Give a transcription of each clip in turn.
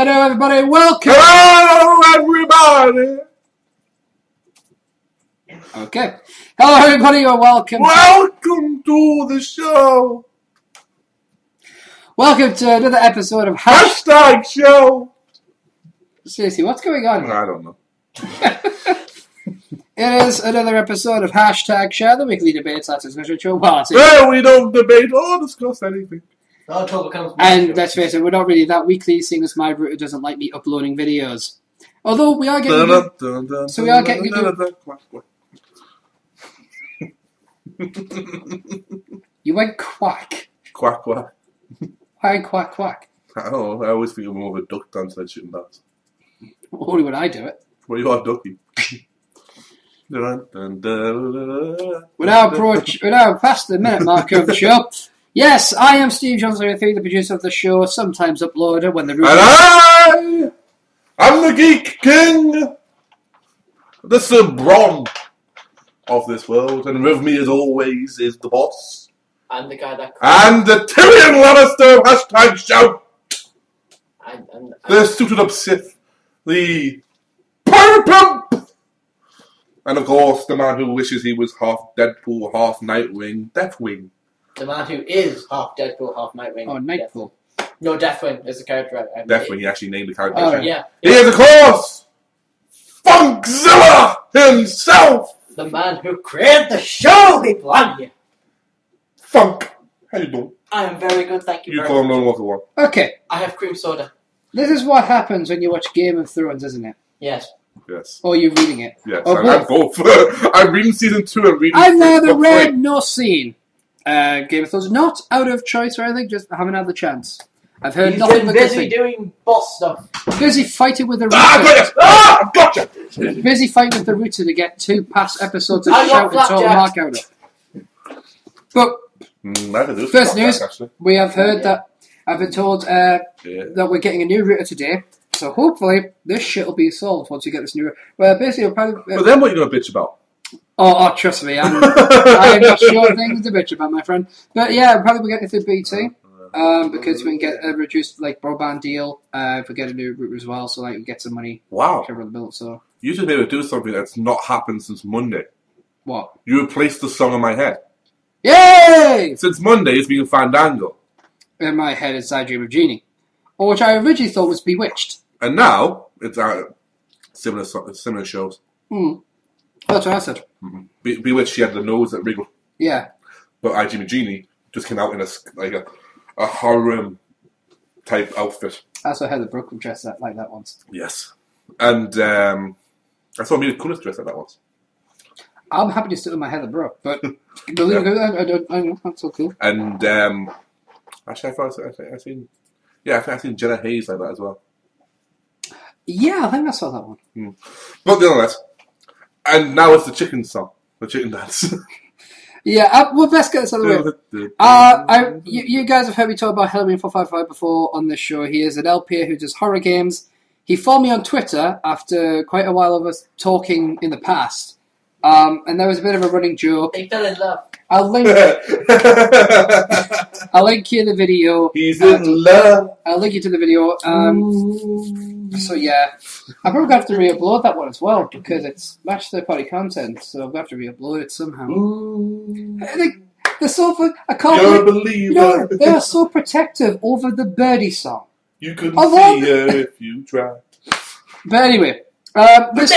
Hello, everybody. Welcome. Hello, everybody. Okay. Hello, everybody, and welcome. Welcome to the show. Welcome to another episode of Hashtag show. Seriously, what's going on? I don't know. It is another episode of Hashtag Share, the weekly debate / discussion show. Well, we don't debate or discuss anything. And let's face it, we're not really that weekly, seeing as my router doesn't like me uploading videos. Although we are getting so we are getting You went quack. Quack, quack. Why quack, quack? I don't know. I always think of more of a duck dance than shooting bats. Only when I do it. Well, you are ducky. We're now past the minute mark of the show. Yes, I am Steve Johnson, the producer of the show, sometimes uploader when the And I'm the Geek King, the Sir Bron of this world, and with me as always is the boss. I'm the guy that... And the Tyrion Lannister of Hashtag Show! The suited up Sith, the Pirate Pimp! And of course, the man who wishes he was half Deadpool, half Nightwing, Deathwing. The man who is half Deadpool, half Nightwing. Oh, Nightpool. No, Deathwing is the character. Deathwing, he actually named the character. Oh, yeah. He is, of course, Funkzilla himself! The man who created the show, people. I'm here. Funk, how you doing? I am very good, thank you You very call him much. no Walker One. Okay, I have cream soda. this is what happens when you watch Game of Thrones, isn't it? Yes. Yes. Or you're reading it. Yes, Or I'm both. I'm reading season 2 and reading I've neither book read 3. nor seen Game of Thrones. Not out of choice or anything, just haven't had the chance. I've heard He's nothing been but good busy things. doing boss stuff. Busy fighting with the Ah, router. gotcha! Busy fighting with the router to get 2 past episodes of I Shout got and Total Mark out of. But I can do first flapjack, news, actually. we have heard that I've been told Yeah. that we're getting a new router today. So hopefully this shit will be solved once we get this new router. Well, basically, we'll probably... But then what are you going to bitch about? Oh, trust me, I'm not sure things to bitch about, my friend. But yeah, we'll probably get it through BT. Because we can get a reduced broadband deal if we get a new router as well, so we get some money Wow. to cover the bill. So You should be able to do something that's not happened since Monday. what? You replaced the song in my head. Yay! Since Monday, it's been Fandango. In my head, it's I Dream of Genie, or which I originally thought was Bewitched. And now, it's similar shows. That's what I said. Bewitched, she had the nose that wriggled. Yeah. But I, Jimmy Genie, just came out in a harem type outfit. I also had the Brooklyn dress like that once. Yes. And I saw Mila Kunis dress like that once. I'm happy to sit with my Heather Brooke, but believe it, I don't. That's so cool. And actually, I seen Jenna Hayes like that as well. Yeah, I think I saw that one. But nonetheless, and now it's the chicken song, the chicken dance. Yeah, well, let's get this out of the way. You guys have heard me talk about Halloween 455 before on this show. He is an LP who does horror games. He followed me on Twitter after quite a while of us talking in the past. And there was a bit of a running joke. They fell in love. I'll link you the video. He's in love. I'll link you to the video. So yeah, I'm probably going to have to re-upload that one as well because it's matched third-party content. So I'm going to have to re-upload it somehow. They're so fun. I can't You're a believe, believer. they are so protective over the Birdie song. You couldn't Of see all her if you tried. But anyway, this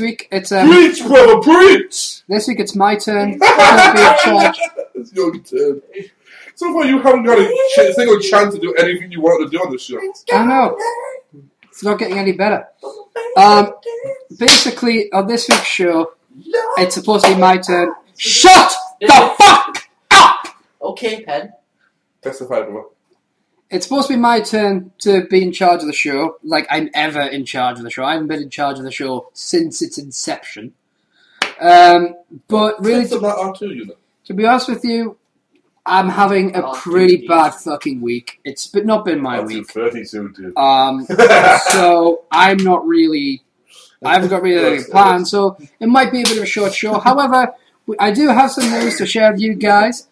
week it's Preach, brother, preach! this week it's my turn to be in charge. It's your turn. So far, you haven't got a single chance to do anything you wanted to do on the show. I know. It's not getting any better. Basically, on this week's show, it's supposed to be my turn. Shut the fuck up! Okay, Pen. Testify, brother. It's supposed to be my turn to be in charge of the show. Like I'm ever in charge of the show. I haven't been in charge of the show since its inception. But really, to be honest with you, I'm having a pretty bad fucking week. It's not been my week. 30 soon, dude. So I'm not really. I haven't got really any plans, so it might be a bit of a short show. However, I do have some news to share with you guys.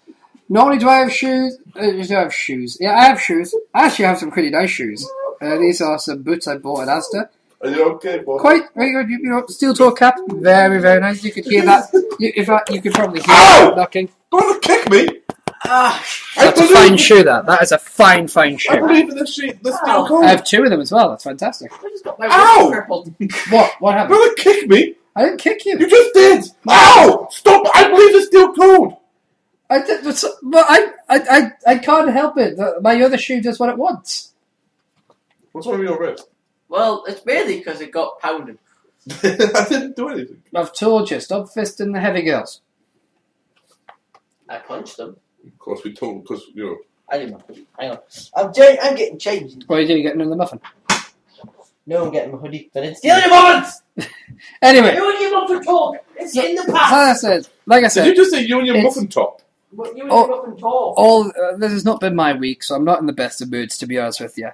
Normally, do I have shoes? Do I have shoes? Yeah, I have shoes. I actually have some pretty nice shoes. These are some boots I bought at Asda. Are you okay, boy? Quite very good. You know, steel toe cap. Very, very nice. You could hear that. You could probably hear Ow! that knocking. Don't kick me! That's a fine shoe, that is a fine I shoe. believe in the steel I code. have two of them as well. That's fantastic. I just got my Ow! wrist crippled. What happened? Don't kick me! I didn't kick you. You just did! Ow! Stop! I believe the steel code! I did, but I can't help it. My other shoe does what it wants. What's wrong with your wrist? Well, it's mainly because it got pounded. I didn't do anything. I've told you, stop fisting the heavy girls. I punched them. Of course we don't, because, you know. I didn't. Hang on. I'm getting changed. What are you doing? Getting in the muffin? No, I'm getting my hoodie. But it's stealing your moments! Anyway, You and your muffin talk! It's in the like past! I said, Did you just say you and your it's- muffin top? But you and Oh, your muffin talk! this has not been my week, so I'm not in the best of moods, to be honest with you.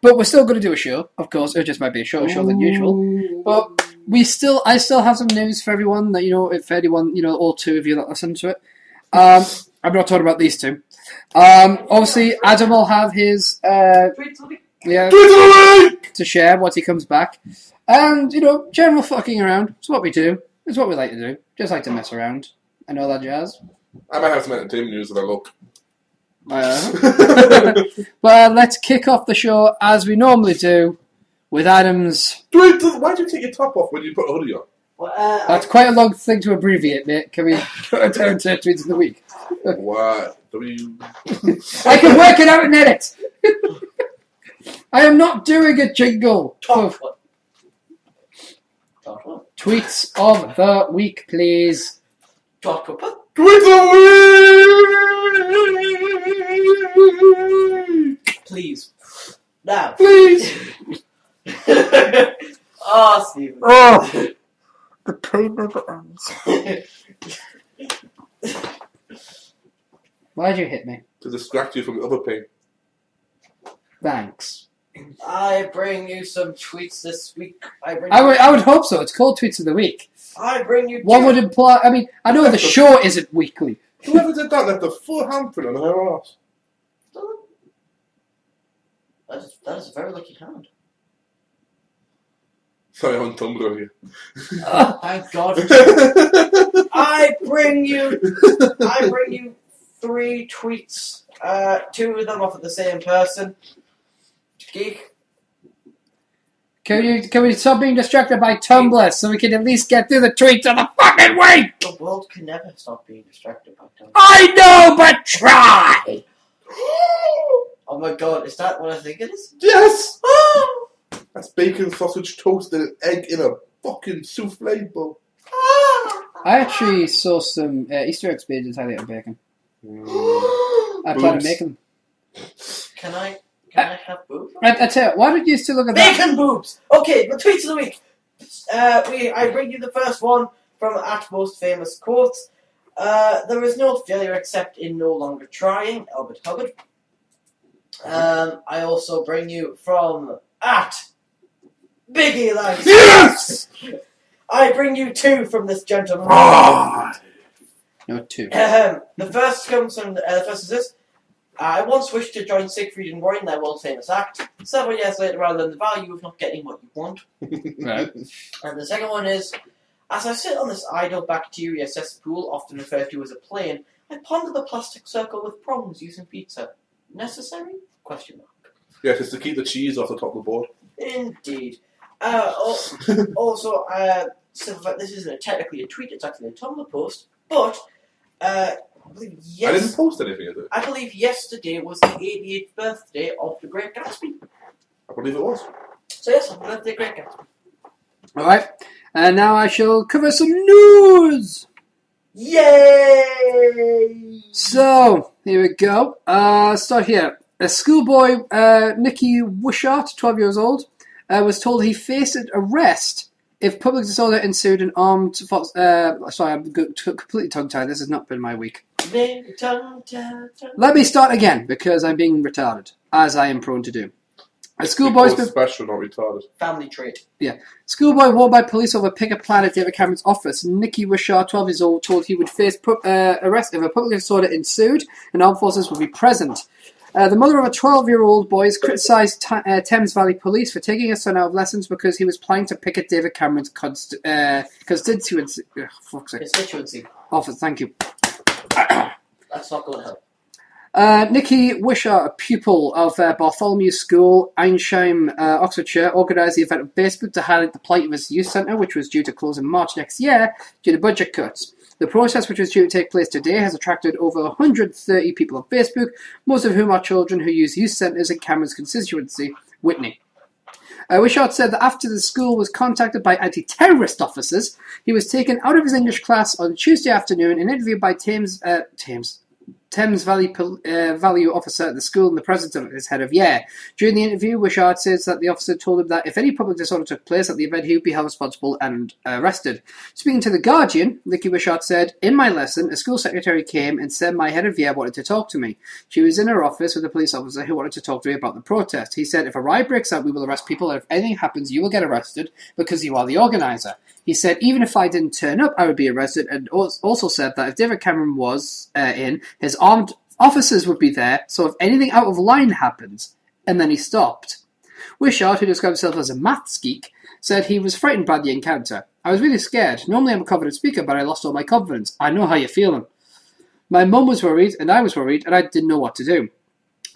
But we're still going to do a show, of course. It just might be a shorter show than usual. But I still have some news for everyone that, you know, if anyone, you know, all two of you that listen to it. I'm not talking about these two. Obviously, Adam will have his, to share once he comes back. And, you know, general fucking around. It's what we do. It's what we like to do. Just like to mess around and all that jazz. I might have some entertainment news that I look. But let's kick off the show as we normally do with Adam's. Why do you take your top off when you put a hoodie on? Well, That's quite a long thing to abbreviate, mate. Can we put it down to tweets of the week? Why? I can work it out and edit. I am not doing a jingle Top of what? Top what? tweets of the week, please. Top what? Please. Now. Please! Oh, Stephen. Oh, the pain never ends. Why'd you hit me? To distract you from the other pain. Thanks. I bring you some tweets this week. I would hope so. It's called Tweets of the Week. I bring you. One would imply. I mean, I know the show isn't weekly. Whoever did that left a full handprint on her ass. That is a very lucky hand. Sorry, I'm on Tumblr here. Thank God. I bring you 3 tweets. 2 of them off of the same person. Geek. Can we stop being distracted by Tumblr so we can at least get through the tweets of the fucking week? The world can never stop being distracted by Tumblr. I know, but try. Oh my God, is that what I think it is? Yes! That's bacon, sausage, toast, and an egg in a fucking souffle bowl. I actually saw some Easter eggs made entirely out of bacon. I plan on making them. Can I have boobs? I tell you, why don't you still look at that? Bacon boobs! Okay, the tweets of the week. I bring you the first one from at most famous quotes. There is no failure except in no longer trying, Albert Hubbard. I also bring you from at Biggie Life. Yes! I bring you 2 from this gentleman. No, 2. The first comes from the first is this. I once wished to join Siegfried and Roy in their world famous act. Several years later, I learned the value of not getting what you want. Right. And the second one is, as I sit on this idle bacteria cesspool, often referred to as a plane, I ponder the plastic circle with prongs using pizza. Necessary? Question mark. Yes, it's to keep the cheese off the top of the board. Indeed. Also, this isn't technically a tweet, it's actually a Tumblr post, but I believe I didn't post anything, is it? I believe yesterday was the 88th birthday of the Great Gatsby. I believe it was. So yes, happy birthday, Great Gatsby. Alright, and now I shall cover some news! Yay! So, here we go. Start here. A schoolboy, Nicky Wishart, 12 years old, was told he faced arrest if public disorder ensued an armed... sorry, I'm completely tongue-tied. This has not been my week. Let me start again, because I'm being retarded, as I am prone to do. A schoolboy's Because special, not retarded. Family trait. Schoolboy warned by police over pick-up plan at David Cameron's office. Nicky Wishart, 12 years old, told he would face arrest if a public disorder ensued and armed forces would be present. The mother of a 12-year-old boy criticised Thames Valley Police for taking his son out of lessons because he was planning to picket David Cameron's constituency. Fuck's sake. Constituency. Office, thank you. That's not going to help. Nicky Wishart, a pupil of Bartholomew School, Eynsheim, Oxfordshire, organised the event on Facebook to highlight the plight of his youth centre, which was due to close in March next year due to budget cuts. The protest, which was due to take place today, has attracted over 130 people on Facebook, most of whom are children who use youth centres in Cameron's constituency, Witney. Wishart said that after the school was contacted by anti-terrorist officers, he was taken out of his English class on Tuesday afternoon and interviewed by Thames Valley value officer at the school in the presence of his head of year. During the interview, Wishart says that the officer told him that if any public disorder took place at the event, he would be held responsible and arrested. Speaking to The Guardian, Nicky Wishart said, "In my lesson, a school secretary came and said my head of year wanted to talk to me. She was in her office with a police officer who wanted to talk to me about the protest. He said, if a riot breaks out, we will arrest people, and if anything happens, you will get arrested because you are the organiser. He said, even if I didn't turn up, I would be arrested, and also said that if David Cameron was in, his armed officers would be there, so if anything out of line happens," and then he stopped. Wishart, who described himself as a maths geek, said he was frightened by the encounter. "I was really scared. Normally I'm a confident speaker, but I lost all my confidence. I know how you're feeling. My mum was worried, and I was worried, and I didn't know what to do."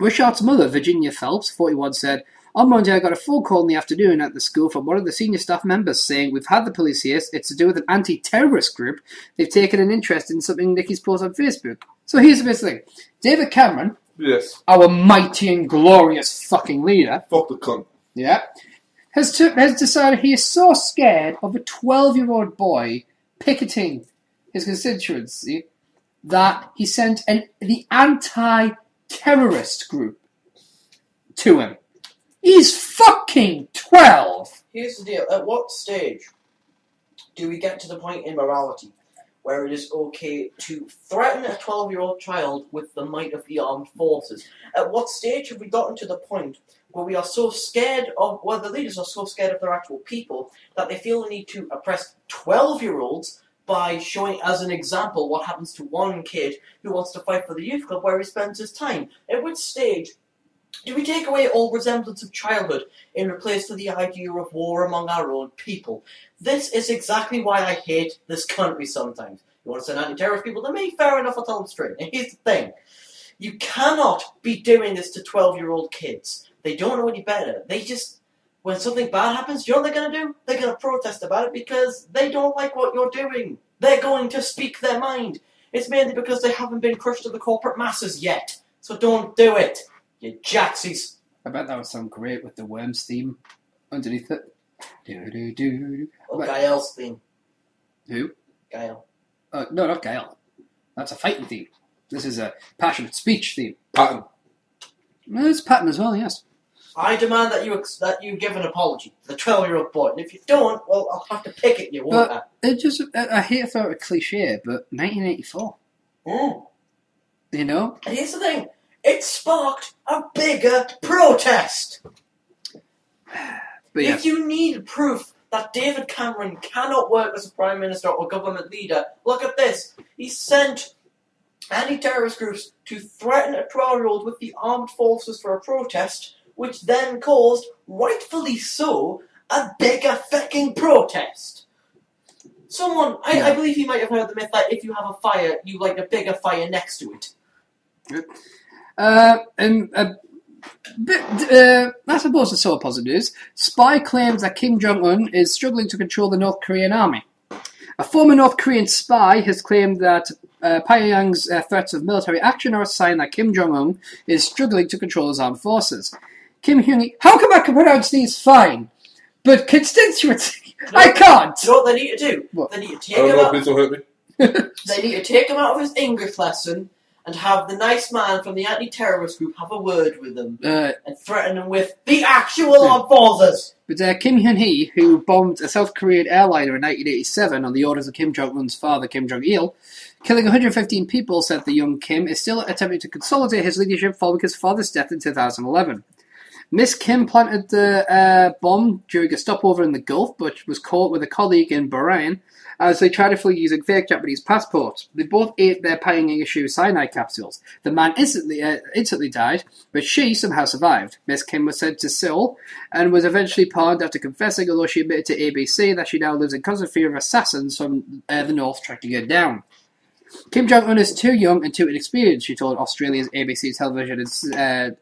Wishart's mother, Virginia Phelps, 41, said, "On Monday, I got a phone call in the afternoon at the school from one of the senior staff members saying, we've had the police here, it's to do with an anti-terrorist group. They've taken an interest in something Nicky's posted on Facebook." So here's the best thing. David Cameron, Yes. our mighty and glorious fucking leader, Fuck the cunt. has decided he is so scared of a 12-year-old boy picketing his constituency that he sent the anti-terrorist group to him. He's fucking 12! Here's the deal. At what stage do we get to the point in morality where it is okay to threaten a 12-year-old child with the might of the armed forces? At what stage have we gotten to the point where we are so scared of, well, the leaders are so scared of their actual people that they feel the need to oppress 12-year-olds by showing as an example what happens to one kid who wants to fight for the youth club where he spends his time? At which stage do we take away all resemblance of childhood in replace to the idea of war among our own people? This is exactly why I hate this country sometimes. You want to send anti-terrorist people to me? Fair enough, I'll tell them straight. And here's the thing. You cannot be doing this to 12-year-old kids. They don't know any better. They just, when something bad happens, you know what they're going to do? They're going to protest about it because they don't like what you're doing. They're going to speak their mind. It's mainly because they haven't been crushed to the corporate masses yet. So don't do it. You jacksies. I bet that would sound great with the Worms theme underneath it. Do-do-do. Or Gael's theme. Who? Gael. No, not Gael. That's a fighting theme. This is a passionate speech theme. Pattern. Well, it's Patton as well, yes. I demand that you give an apology to the 12-year-old boy, and if you don't, well, I'll have to picket you, won't I? I hate to throw out a cliche, but 1984. You know? And here's the thing. It sparked a bigger protest. But yeah. If you need proof that David Cameron cannot work as a Prime Minister or government leader, look at this. He sent anti-terrorist groups to threaten a 12-year-old with the armed forces for a protest, which then caused, rightfully so, a bigger fucking protest. I believe he might have heard the myth that if you have a fire, you light a bigger fire next to it. I suppose it's so positive news. Spy claims that Kim Jong-un is struggling to control the North Korean army. A former North Korean spy has claimed that Pyongyang's threats of military action are a sign that Kim Jong-un is struggling to control his armed forces. Kim Hyung-hee, how come I can pronounce these fine, but constituency, I can't? You know what they need to do? What? They need to take him out. Please don't hurt me. They need to take him out of his English lesson and have the nice man from the anti-terrorist group have a word with him and threaten him with the actual armed forces. But Kim Hyun-hee, who bombed a South Korean airliner in 1987 on the orders of Kim Jong-un's father, Kim Jong-il, killing 115 people, said the young Kim is still attempting to consolidate his leadership following his father's death in 2011. Miss Kim planted the bomb during a stopover in the Gulf, but was caught with a colleague in Bahrain as they tried to flee using fake Japanese passports. They both ate their pioneer-issue cyanide capsules. The man instantly died, but she somehow survived. Miss Kim was sent to Seoul and was eventually pardoned after confessing, although she admitted to ABC that she now lives in constant fear of assassins from the north tracking her down. Kim Jong-un is too young and too inexperienced, she told Australia's ABC television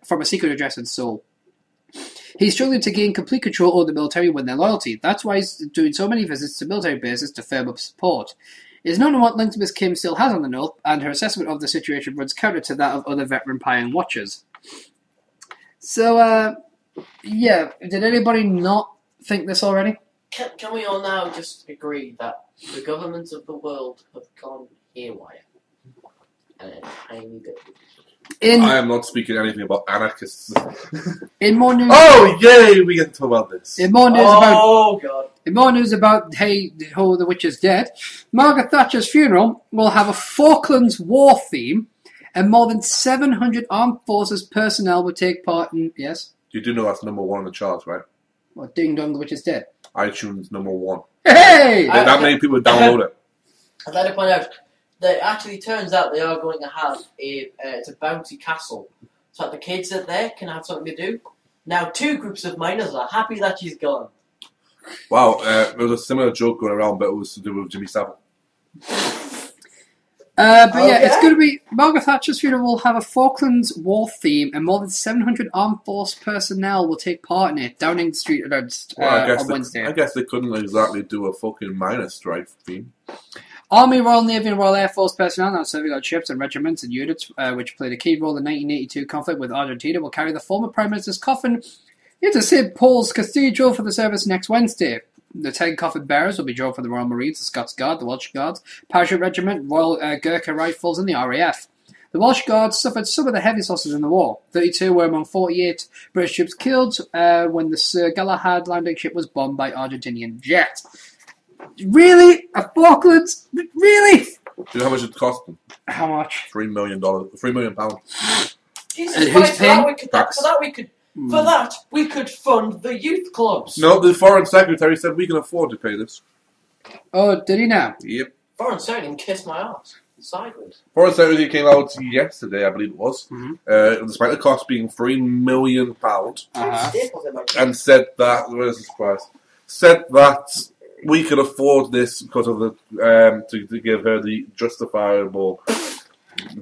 from a secret address in Seoul. He's struggling to gain complete control over the military and win their loyalty. That's why he's doing so many visits to military bases to firm up support. It is not known what links Miss Kim still has on the North, and her assessment of the situation runs counter to that of other veteran Pyongyang watchers. So, yeah, did anybody not think this already? Can we all now just agree that the governments of the world have gone haywire? And a tiny bit. I am not speaking anything about anarchists. In more news, oh yay! We get to talk about this. In more news about Hey Ho, the Witch is Dead. Margaret Thatcher's funeral will have a Falklands War theme, and more than 700 armed forces personnel will take part in. Yes. You do know that's number 1 on the charts, right? What? Ding Dong, the Witch is Dead. iTunes number 1. Hey! That many people download it. I'd like to point out that it actually turns out they are going to have it's a bouncy castle, so that the kids that there can have something to do. Now 2 groups of miners are happy that she's gone. Wow, there was a similar joke going around, but it was to do with Jimmy Savile. Yeah, it's going to be Margaret Thatcher's funeral will have a Falklands War theme, and more than 700 armed force personnel will take part in it. Downing Street announced on Wednesday. I guess they couldn't exactly do a fucking miner strike theme. Army, Royal Navy and Royal Air Force personnel now serving on ships and regiments and units which played a key role in the 1982 conflict with Argentina will carry the former Prime Minister's coffin into St. Paul's Cathedral for the service next Wednesday. The 10 coffin bearers will be drawn from the Royal Marines, the Scots Guard, the Welsh Guards, Parachute Regiment, Royal Gurkha Rifles and the RAF. The Welsh Guards suffered some of the heaviest losses in the war. 32 were among 48 British troops killed when the Sir Galahad landing ship was bombed by Argentinian jet. Really? A Falklands? Really? Do you know how much it cost them? How much? $3 million. £3 million. Jesus And Christ, who's paying? For that we could fund the youth clubs. No, the Foreign Secretary said we can afford to pay this. Oh, did he now? Yep. Foreign Secretary can kiss my ass. Sideways. Foreign Secretary came out yesterday, I believe it was, despite the cost being £3 million, and said that, where's the surprise? Said that we could afford this because of the to give her the justifiable.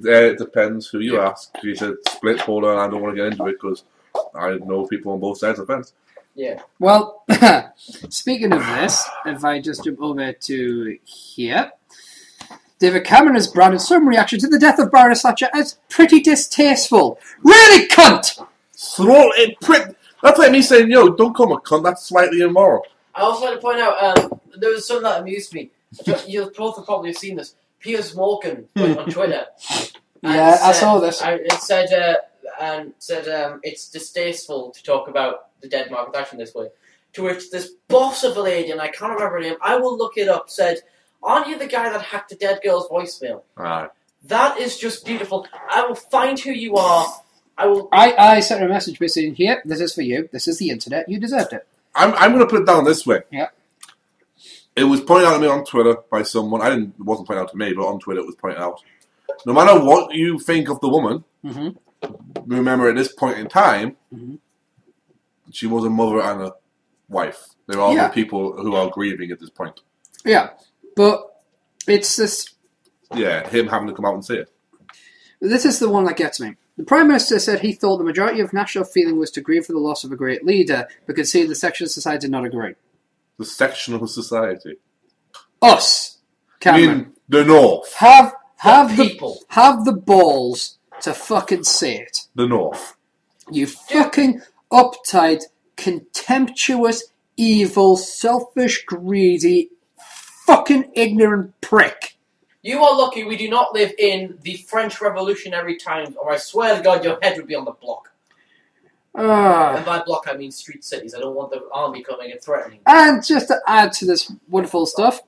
It depends who you ask. She said split polar, and I don't want to get into it because I know people on both sides of the fence. Yeah. Well, speaking of this, if I just jump over to here, David Cameron has branded some reaction to the death of Baroness Thatcher as pretty distasteful. Really, cunt! That's like me saying, yo, don't call me a cunt, that's slightly immoral. I also want to point out, there was something that amused me. You both have probably seen this. Piers Morgan went on Twitter. Yeah, I saw this. It said, it's distasteful to talk about the dead Margaret Thatcher in this way. To which this boss of a lady, and I can't remember her name, I will look it up, said, "Aren't you the guy that hacked the dead girl's voicemail?" Right. That is just beautiful. I will find who you are. I sent her a message basically saying, here, this is for you. This is the internet. You deserved it. I'm going to put it down this way. Yeah. It was pointed out to me on Twitter by someone. It wasn't pointed out to me, but on Twitter it was pointed out. No matter what you think of the woman, remember at this point in time, she was a mother and a wife. They're all the people who are grieving at this point. Yeah, but it's this... Yeah, him having to come out and say it. This is the one that gets me. The Prime Minister said he thought the majority of national feeling was to grieve for the loss of a great leader, but conceded the section of society did not agree. The section of society? Us, Cameron. You mean the North? Have people. Have the balls to fucking say it. The North. You fucking uptight, contemptuous, evil, selfish, greedy, fucking ignorant prick. You are lucky we do not live in the French Revolutionary times, or I swear to God your head would be on the block. And by block I mean street cities. I don't want the army coming and threatening. And just to add to this wonderful stuff,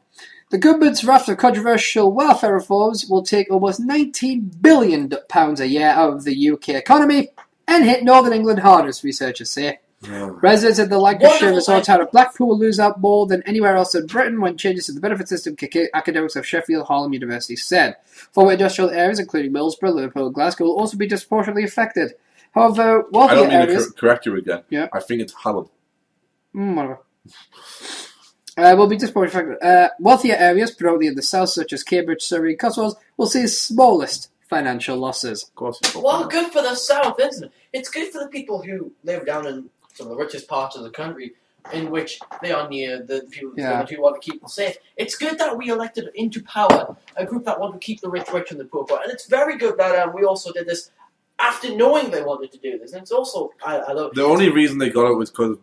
the government's raft of controversial welfare reforms will take almost £19 billion a year out of the UK economy, and hit Northern England hardest, researchers say. Yeah. Residents of the Lancashire resort town of Blackpool will lose out more than anywhere else in Britain when changes to the benefit system kick in, academics of Sheffield Hallam University said. Former industrial areas, including Middlesbrough, Liverpool and Glasgow, will also be disproportionately affected. However, wealthier I don't need areas... to correct you again. Yeah. I think it's Hallam. Whatever. Will be disproportionately affected. Wealthier areas, predominantly in the south, such as Cambridge, Surrey and Cotswolds, will see the smallest financial losses. Of course it's Well, good for the south, isn't it? It's good for the people who live down in some of the richest parts of the country, in which they are near the people who want to keep them safe. It's good that we elected into power a group that want to keep the rich rich and the poor poor. And it's very good that we also did this after knowing they wanted to do this. And it's also, I love it. The only reason they got it was because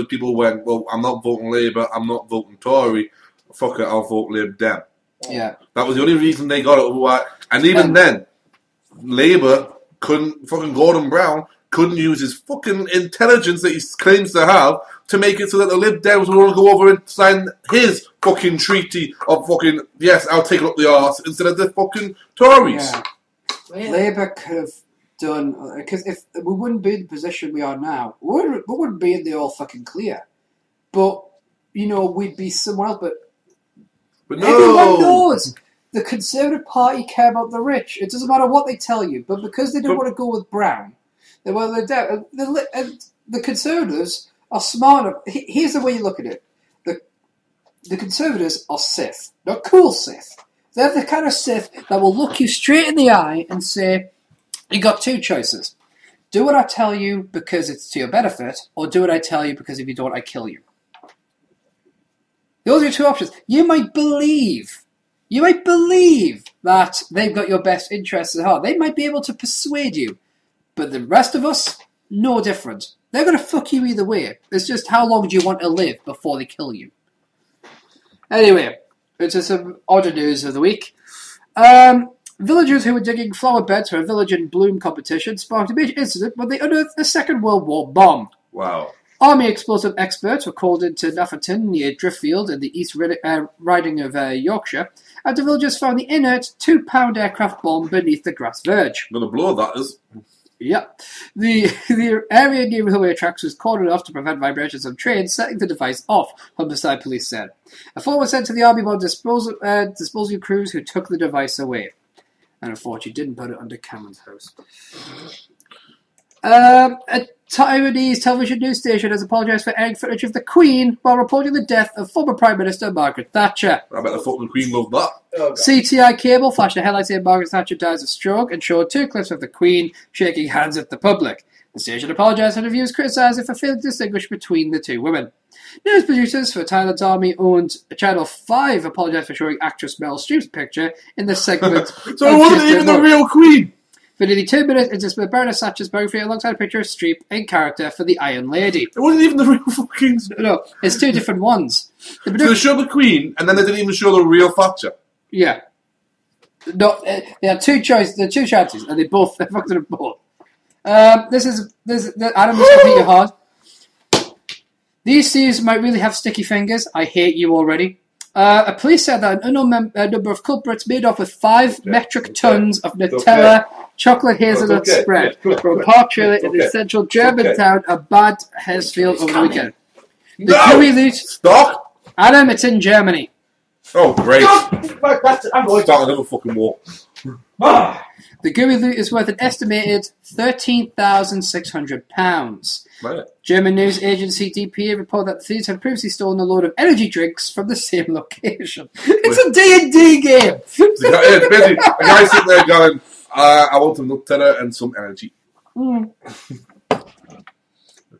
people went, well, I'm not voting Labour, I'm not voting Tory, fuck it, I'll vote Lib Dem. Yeah. That was the only reason they got it. Otherwise, and even then, Labour couldn't, fucking Gordon Brown couldn't use his fucking intelligence that he claims to have to make it so that the Lib Dems would all go over and sign his fucking treaty of fucking, yes, I'll take it up the arse, instead of the fucking Tories. Yeah. Labour could have done, because if we wouldn't be in the position we are now, we wouldn't be in the all fucking clear. But, you know, we'd be somewhere else, but no. Everyone knows the Conservative Party care about the rich. It doesn't matter what they tell you, but because they don't want to go with Brown, the Conservatives are smart enough. Here's the way you look at it. The Conservatives are Sith, not cool Sith. They're the kind of Sith that will look you straight in the eye and say, you got two choices. Do what I tell you because it's to your benefit, or do what I tell you because if you don't, I kill you. Those are your two options. You might believe that they've got your best interests at heart. They might be able to persuade you. But the rest of us, no different. They're going to fuck you either way. It's just how long do you want to live before they kill you? Anyway, into some odder news of the week. Villagers who were digging flower beds for a Village in Bloom competition sparked a major incident when they unearthed a Second World War bomb. Wow. Army explosive experts were called into Nufferton near Driffield in the East Riding of Yorkshire after villagers found the inert 2-pound aircraft bomb beneath the grass verge. I'm going to blow that is. Yep. The area near railway tracks was cordoned off to prevent vibrations on trains, setting the device off, Humberside police said. A phone was sent to the Army bomb disposal crews who took the device away. And unfortunately didn't put it under Cameron's house. A Taiwanese television news station has apologised for airing footage of the Queen while reporting the death of former Prime Minister Margaret Thatcher. I bet the fucking Queen loved that. Oh, CTI cable flashed a headline saying Margaret Thatcher dies of stroke and showed 2 clips of the Queen shaking hands at the public. The station apologised for the views criticising for failing to distinguish between the two women. News producers for Thailand's army-owned Channel 5 apologised for showing actress Meryl Streep's picture in the segment. So it wasn't even the real Queen! For nearly 2 minutes, it displayed Baroness Thatcher's biography alongside a picture of Streep in character for the Iron Lady. It wasn't even the real fucking... No, it's 2 different ones. So they showed the Queen, and then they didn't even show the real Thatcher. Yeah. No, they had 2 choices, there are 2 chances, and they fucked them both. Adam, this is going to hit you hard. Thieves thieves might really have sticky fingers. I hate you already. A police said that an unknown number of culprits made off with 5 metric tons of Nutella chocolate hazelnut spread from a park trailer in the central German town of Bad Hersfeld over the weekend. The gooey loot. Stop! Adam, it's in Germany. Oh, great. I'm going to start another fucking war. The gooey loot is worth an estimated £13,600. Right. German news agency DPA reported that the thieves had previously stolen a load of energy drinks from the same location. It's a D&D game! It's basically a guy sitting there going, I want some Nutella and some energy.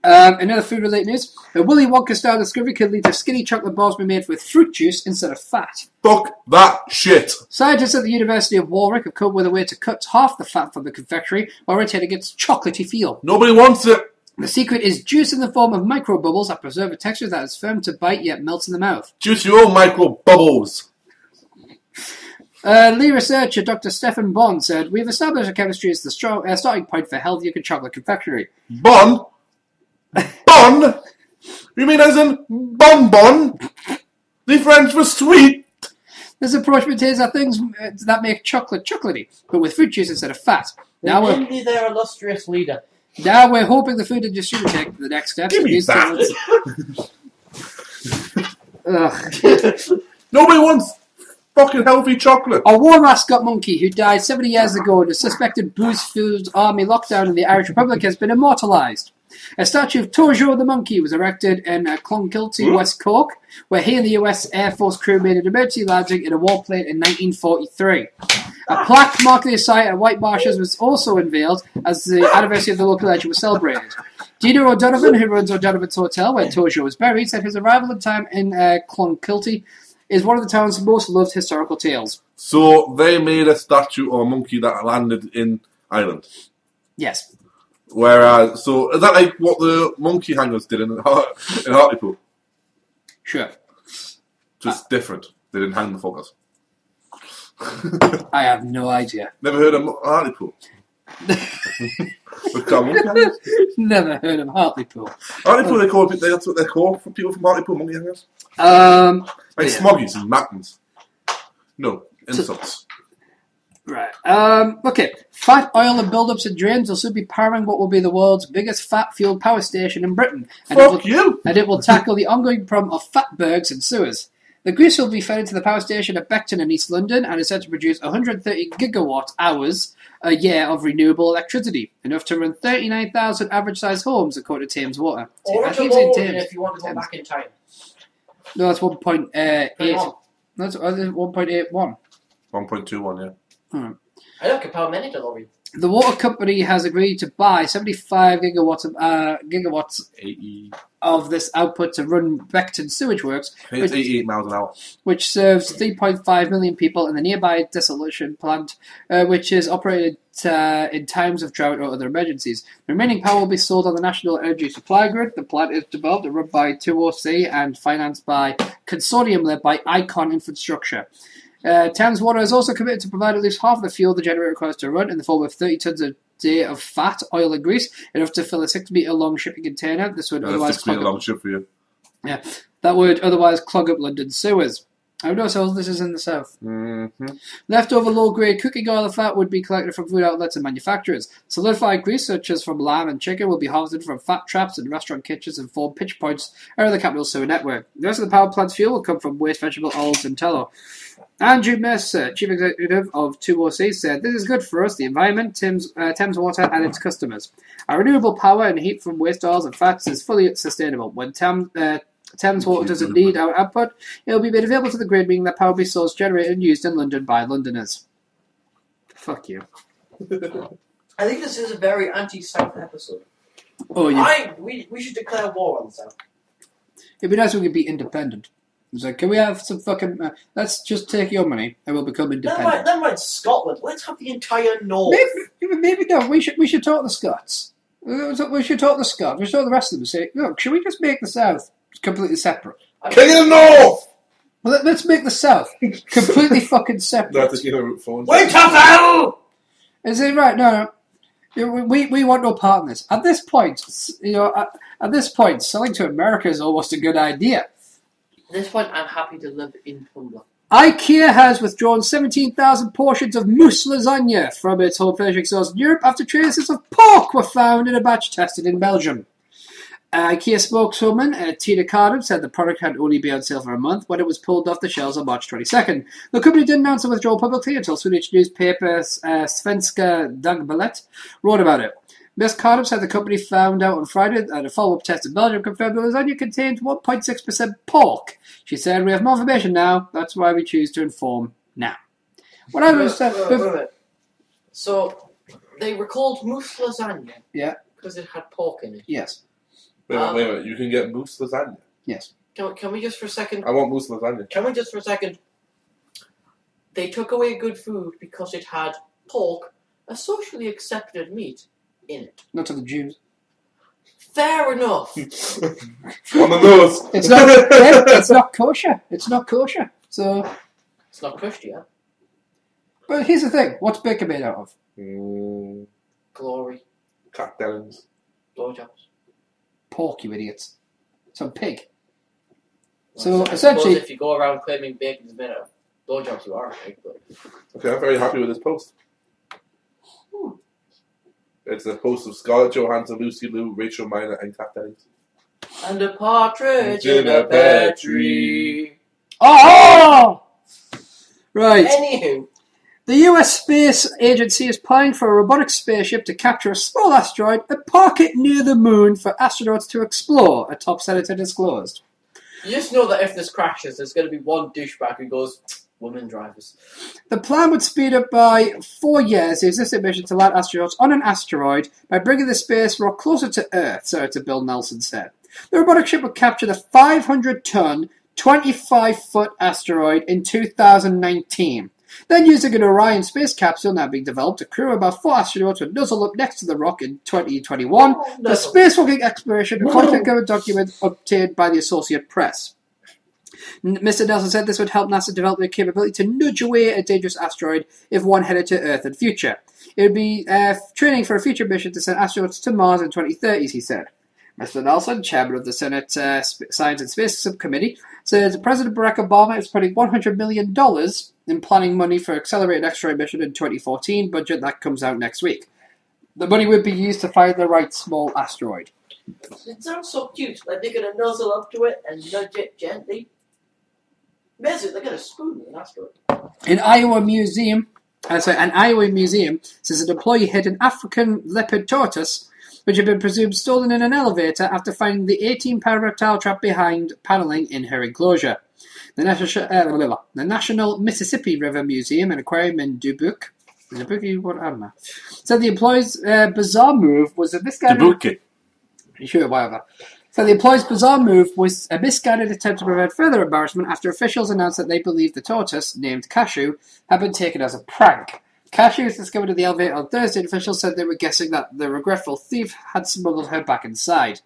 Another food-related news. A Willy Wonka-style discovery could lead to skinny chocolate bars being made with fruit juice instead of fat. Fuck that shit. Scientists at the University of Warwick have come up with a way to cut half the fat from the confectionery while retaining its chocolatey feel. Nobody wants it. The secret is juice in the form of micro bubbles that preserve a texture that is firm to bite yet melts in the mouth. Juice your own micro bubbles. Lead researcher Dr. Stefan Bond said, "We've established that chemistry is the starting point for healthier chocolate confectionery." Bond? Bon? You mean as in bonbon? The French for sweet? This approach maintains that things that make chocolate chocolatey, but with fruit juice instead of fat. Now, their illustrious leader. Now we're hoping the food industry will take the next steps. Give me that. Ugh. Nobody wants fucking healthy chocolate. A war mascot monkey who died 70 years ago in a suspected booze-fueled army lockdown in the Irish Republic has been immortalised. A statue of Tojo the monkey was erected in Clonkilty, West Cork, where he and the US Air Force crew made an emergency landing in a warplane in 1943. A plaque marking the site at White Marshes was also unveiled as the anniversary of the local legend was celebrated. Dino O'Donovan, who runs O'Donovan's Hotel, where Tojo was buried, said his arrival in time in Clonkilty is one of the town's most loved historical tales. So they made a statue of a monkey that landed in Ireland. Yes. Whereas, so is that like what the monkey hangers did in Hartlepool? Sure. Just different. They didn't hang the fuckers. I have no idea. Never heard of Hartlepool? Never heard of Hartlepool. Hartlepool, that's what they're called for people from Hartlepool, monkey hangers? Like smoggies and matins. No, insults. Right. Okay. Fat oil and build-ups and drains will soon be powering what will be the world's biggest fat-fueled power station in Britain. And it will tackle the ongoing problem of fatbergs in sewers. The grease will be fed into the power station at Beckton in East London and is set to produce 130 gigawatt hours a year of renewable electricity, enough to run 39,000 average-sized homes, according to Thames Water. Or if you want to go back in time. No, that's 1.8. That's 1.81. 1.21, yeah. I don't compare many to lorry. The water company has agreed to buy 75 gigawatts of this output to run Beckton sewage works. It's 88 miles an hour. Which serves 3.5 million people in the nearby dissolution plant, which is operated in times of drought or other emergencies. The remaining power will be sold on the National Energy Supply Grid. The plant is developed and run by 2OC and financed by consortium led by Icon Infrastructure. Thames Water is also committed to provide at least half of the fuel the generator requires to run in the form of 30 tons a day of fat, oil and grease, enough to fill a 6-metre long shipping container. This would otherwise clog up. Long ship for you. Yeah, that would otherwise clog up London's sewers. I would also this is in the south. Mm-hmm. Leftover low-grade cooking oil and fat would be collected from food outlets and manufacturers. Solidified grease, such as from lamb and chicken, will be harvested from fat traps in restaurant kitchens and form pitch points around the capital sewer network. The rest of the power plant's fuel will come from waste vegetable oils and tallow. Andrew Mercer, chief executive of 2OC, said, "This is good for us, the environment, Thames Water and its customers. Our renewable power and heat from waste oils and fats is fully sustainable. When Thames Water doesn't need our output, it will be made available to the grid, meaning that power will be sourced, generated and used in London by Londoners." Fuck you. I think this is a very anti-South episode. Oh, yeah. We should declare war on the South. It'd be nice if we could be independent. It's like, can we have some fucking... let's just take your money and we'll become independent. Never mind Scotland. Let's have the entire North. Maybe no. We should talk the Scots. We should talk the Scots. We should talk the rest of them and say, look, should we just make the South completely separate? King of the North! Well, let's make the South completely fucking separate. Wait up, hell! Is it right? No. We want no part in this. At this point, selling to America is almost a good idea. At this point, I'm happy to live in Tumblr. IKEA has withdrawn 17,000 portions of mousse lasagna from its home furnishing stores in Europe after traces of pork were found in a batch tested in Belgium. IKEA spokeswoman Tina Cardam said the product had only been on sale for a month when it was pulled off the shelves on March 22nd. The company didn't announce the withdrawal publicly until Swedish newspaper Svenska Dagbladet wrote about it. Ms. Cardam said the company found out on Friday that a follow-up test in Belgium confirmed the lasagna contained 1.6% pork. She said, "We have more information now. That's why we choose to inform now." What I was saying... So, they were called mousse lasagna? Yeah. Because it had pork in it? Yes. Wait a minute. You can get mousse lasagna? Yes. Can we just for a second... I want mousse lasagna. Can we just for a second... They took away good food because it had pork, a socially accepted meat, in it. Not to the Jews. Fair enough. On the nose. It's not kosher. It's not kosher. So. It's not kosher, yeah. But here's the thing. What's bacon made out of? Glory. Cocktails. Blowjobs. Pork, you idiots. Some pig. Well, so essentially, if you go around claiming bacon's made out of blowjobs, you are a pig. But... Okay, I'm very happy with this post. It's the host of Scarlett Johansson, Lucy Liu, Rachel Miner, and Kat Dennings. And a partridge in a pear tree. Oh! Right. Anywho. The US Space Agency is planning for a robotic spaceship to capture a small asteroid and park it near the moon for astronauts to explore, a top senator disclosed. You just know that if this crashes, there's going to be one douchebag who goes, women drivers. The plan would speed up by 4 years the existing mission to land astronauts on an asteroid by bringing the space rock closer to Earth, Senator Bill Nelson said. The robotic ship would capture the 500-ton, 25-foot asteroid in 2019. Then, using an Orion space capsule now being developed, a crew of about 4 astronauts would nuzzle up next to the rock in 2021. The spacewalking exploration, according to a government document obtained by the Associated Press. Mr. Nelson said this would help NASA develop the capability to nudge away a dangerous asteroid if one headed to Earth in future. It would be training for a future mission to send astronauts to Mars in 2030s, he said. Mr. Nelson, chairman of the Senate Science and Space Subcommittee, said President Barack Obama is putting $100 million in planning money for accelerated asteroid mission in 2014 budget that comes out next week. The money would be used to find the right small asteroid. It sounds so cute, like they're going to nuzzle up to it and nudge it gently. Basically, they're going to spoon an asteroid. An Iowa museum says an employee hid an African leopard tortoise, which had been presumed stolen in an elevator after finding the 18-pound reptile trapped behind paneling in her enclosure. The National Mississippi River Museum and Aquarium in Dubuque, said the employee's bizarre move was a misguided... Sure, whatever. So the employee's bizarre move was a misguided attempt to prevent further embarrassment after officials announced that they believed the tortoise, named Cashew, had been taken as a prank. Cashew was discovered in the elevator on Thursday, and officials said they were guessing that the regretful thief had smuggled her back inside.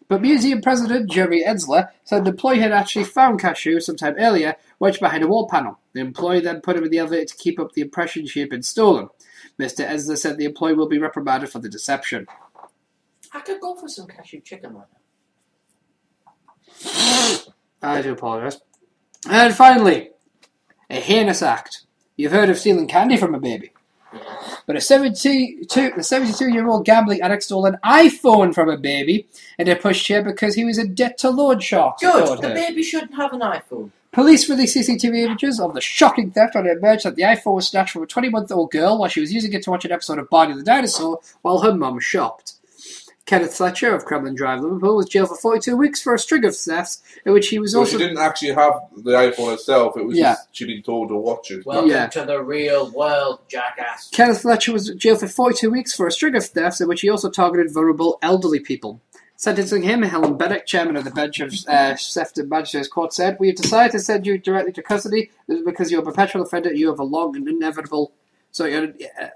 But museum president Jerry Ensler said the employee had actually found Cashew sometime earlier, wedged behind a wall panel. The employee then put him in the elevator to keep up the impression she had been stolen. Mr. Ensler said the employee will be reprimanded for the deception. I could go for some cashew chicken right now. I do apologise. And finally, a heinous act. You've heard of stealing candy from a baby. But a 72-year-old gambling addict stole an iPhone from a baby in a pushchair because he was in debt to loan sharks. Good, the baby shouldn't have an iPhone. Police released CCTV images of the shocking theft when it emerged that the iPhone was snatched from a 20-month-old girl while she was using it to watch an episode of Barney the Dinosaur while her mum shopped. Kenneth Fletcher of Kremlin Drive, Liverpool, was jailed for 42 weeks for a string of thefts in which he was She didn't actually have the iPhone herself, it was just she'd been told to watch it. Welcome to the real world, jackass. Kenneth Fletcher was jailed for 42 weeks for a string of thefts in which he also targeted vulnerable elderly people. Sentencing him, Helen Bennett, chairman of the bench of Sefton Magistrates Court, said, "We have decided to send you directly to custody because you're a perpetual offender and you have a long and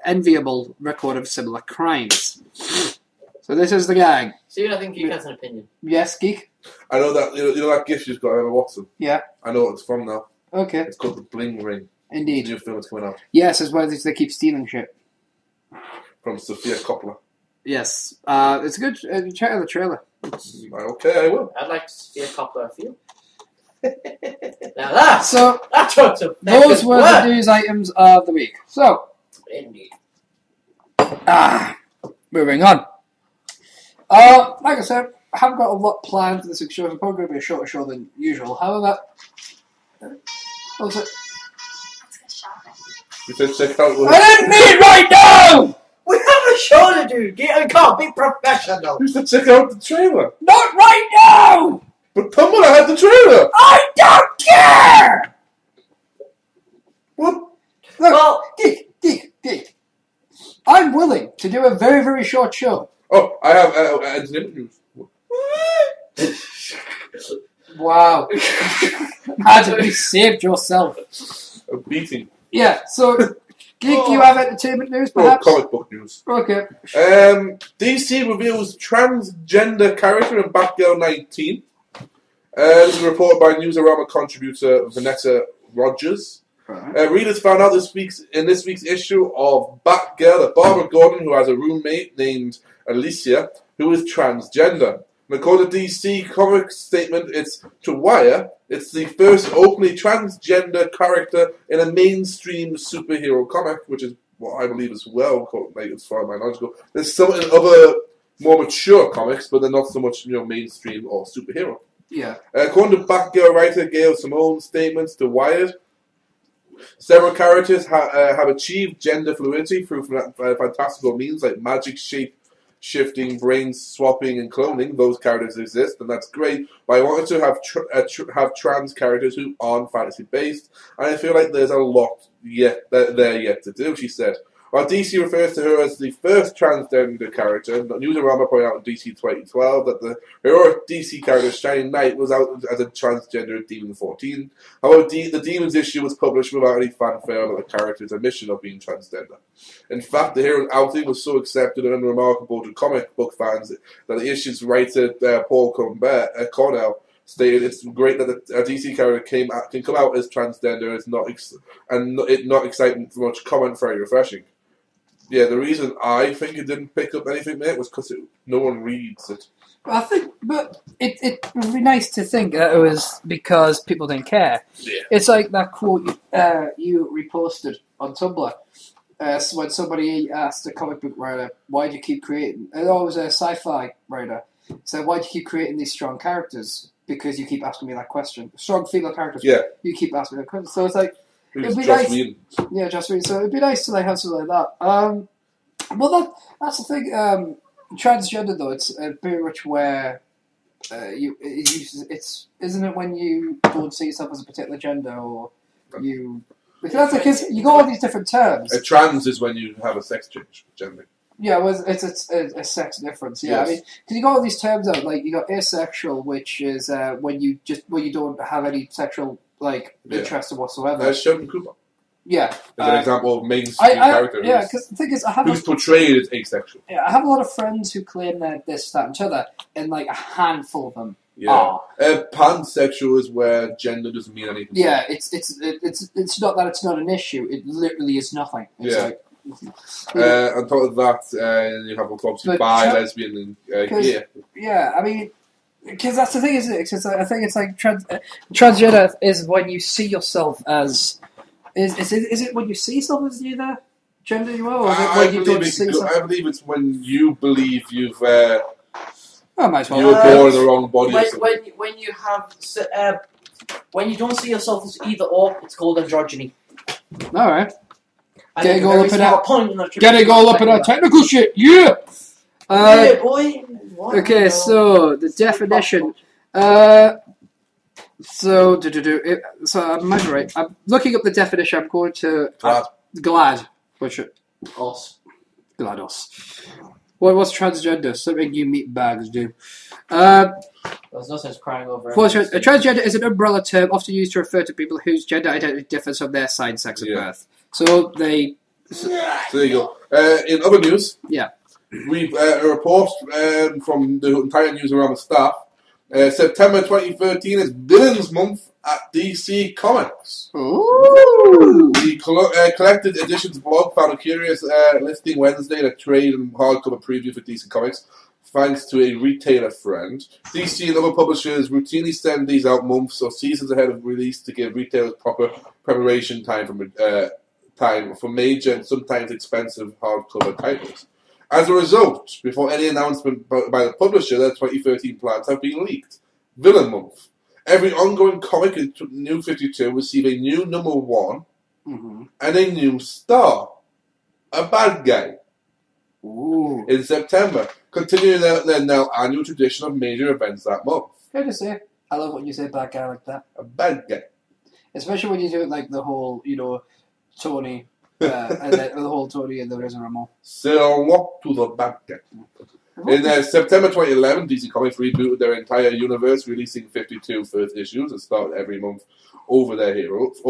enviable record of similar crimes." So this is the gang. See, I think Geek has an opinion. Yes, Geek? I know that, you know that gift you've got, Emma Watson? Yeah. I know what it's from now. Okay. It's called The Bling Ring. Indeed. It's a new film that's coming out. Yes, as well as they keep stealing shit. From Sofia Coppola. Yes. It's a good... check out the trailer. Okay, I will. I'd like to see a Coppola feel. Now those were the news items of the week. So. Indeed. Moving on. Like I said, I haven't got a lot planned for this week's show. It's probably going to be a shorter show than usual. However, what was it? You said check out... I didn't mean right now! We have a show to do. Can't be professional. You said check out the trailer. Not right now! But come on, I had the trailer. I don't care! What? Look, well, Geek. I'm willing to do a very, very short show. Oh, I have entertainment news. Wow. Imagine you saved yourself. A beating. Yeah, so, Geek, you have entertainment news, perhaps? Comic book news. Okay. DC reveals transgender character in Batgirl 19. This is reported by Newsarama contributor Vanessa Rogers. Right. Readers found out in this week's issue of Batgirl that Barbara Gordon, who has a roommate named Alicia, who is transgender. And according to DC Comics statement, it's to Wire. It's the first openly transgender character in a mainstream superhero comic, which is what I believe as well, like as far as my knowledge goes. There's some in other more mature comics, but they're not so much mainstream or superhero. Yeah. According to Batgirl writer Gail Simone's statements to Wired, several characters have achieved gender fluidity through fantastical means like magic, shape shifting, brain swapping, and cloning. Those characters exist, and that's great. But I wanted to have trans characters who aren't fantasy based, and I feel like there's a lot yet to do. She said. While DC refers to her as the first transgender character, Newsarama pointed out in DC 2012 that the heroic DC character Shining Knight was out as a transgender Demon 14. However, the Demons issue was published without any fanfare about the character's admission of being transgender. In fact, the hero's outing was so accepted and remarkable to comic book fans that the issue's writer Paul Cornell stated it's great that a DC character can come out as transgender and not exciting for much comment, very refreshing. Yeah, the reason I think it didn't pick up anything, mate, was because no one reads it. But it would be nice to think that it was because people didn't care. Yeah. It's like that quote you reposted on Tumblr. When somebody asked a comic book writer, why do you keep creating... It was a sci-fi writer. So why do you keep creating these strong characters? Because you keep asking me that question. Strong female characters. Yeah. You keep asking me that question. So it's like... It'd be nice. Yeah, Joss Whedon. So it'd be nice to like have something like that. Well, that's the thing. Transgender though, it's very much where it's isn't it when you don't see yourself as a particular gender or you. Because that's because you got all these different terms. A trans is when you have a sex change, generally. Yeah, well, it's a sex difference. Yeah, Yes. I mean, because you got all these terms out. Like you got asexual, which is when you don't have any sexual interest whatsoever. Sheldon Cooper. Yeah, as an example of mainstream character. Yeah, because the thing is, who's portrayed as asexual. Yeah, I have a lot of friends who claim that this, that, and each other, and like a handful of them are. Pansexual is where gender doesn't mean anything. Yeah, it's not that it's not an issue. It literally is nothing. It's on top of that, you have obviously bi, lesbian, and gay. Yeah, I mean. Because that's the thing, isn't it? Because I think it's like transgender is when you see yourself as is it when you see yourself as either gender you are, or is it when you don't see yourself? I believe it's when you believe you've I might as well. you were born in the wrong body. When you have when you don't see yourself as either or, it's called androgyny. All right. Getting all up in our technical shit. Yeah. Yeah, boy. Okay, so the definition. So I'm right. I'm looking up the definition. I'm going to GLAAD. GLaDOS. What's transgender? Something you meat bags do. There's no sense crying over it. A transgender is an umbrella term often used to refer to people whose gender identity differs from their sign, sex, and birth. So they. So there you go. In other news. Yeah. We've a report from the entire Newsarama staff. September 2013 is Villains Month at DC Comics. Ooh. The collected editions blog found a curious listing Wednesday in a trade and hardcover preview for DC Comics, thanks to a retailer friend. DC and other publishers routinely send these out months or seasons ahead of release to give retailers proper preparation time for major and sometimes expensive hardcover titles. As a result, before any announcement by the publisher, their 2013 plans have been leaked. Villain Month. Every ongoing comic in New 52 will receive a new number one and a new star. A bad guy. Ooh. In September, continuing their now annual tradition of major events that month. Fair to say. I love when you say bad guy like that. A bad guy. Especially when you do it like the whole, Tony... and the whole Tony and the Razor Ramon. So what to the bad guy? In September 2011, DC Comics rebooted their entire universe, releasing 52 first issues that started every month for their heroes.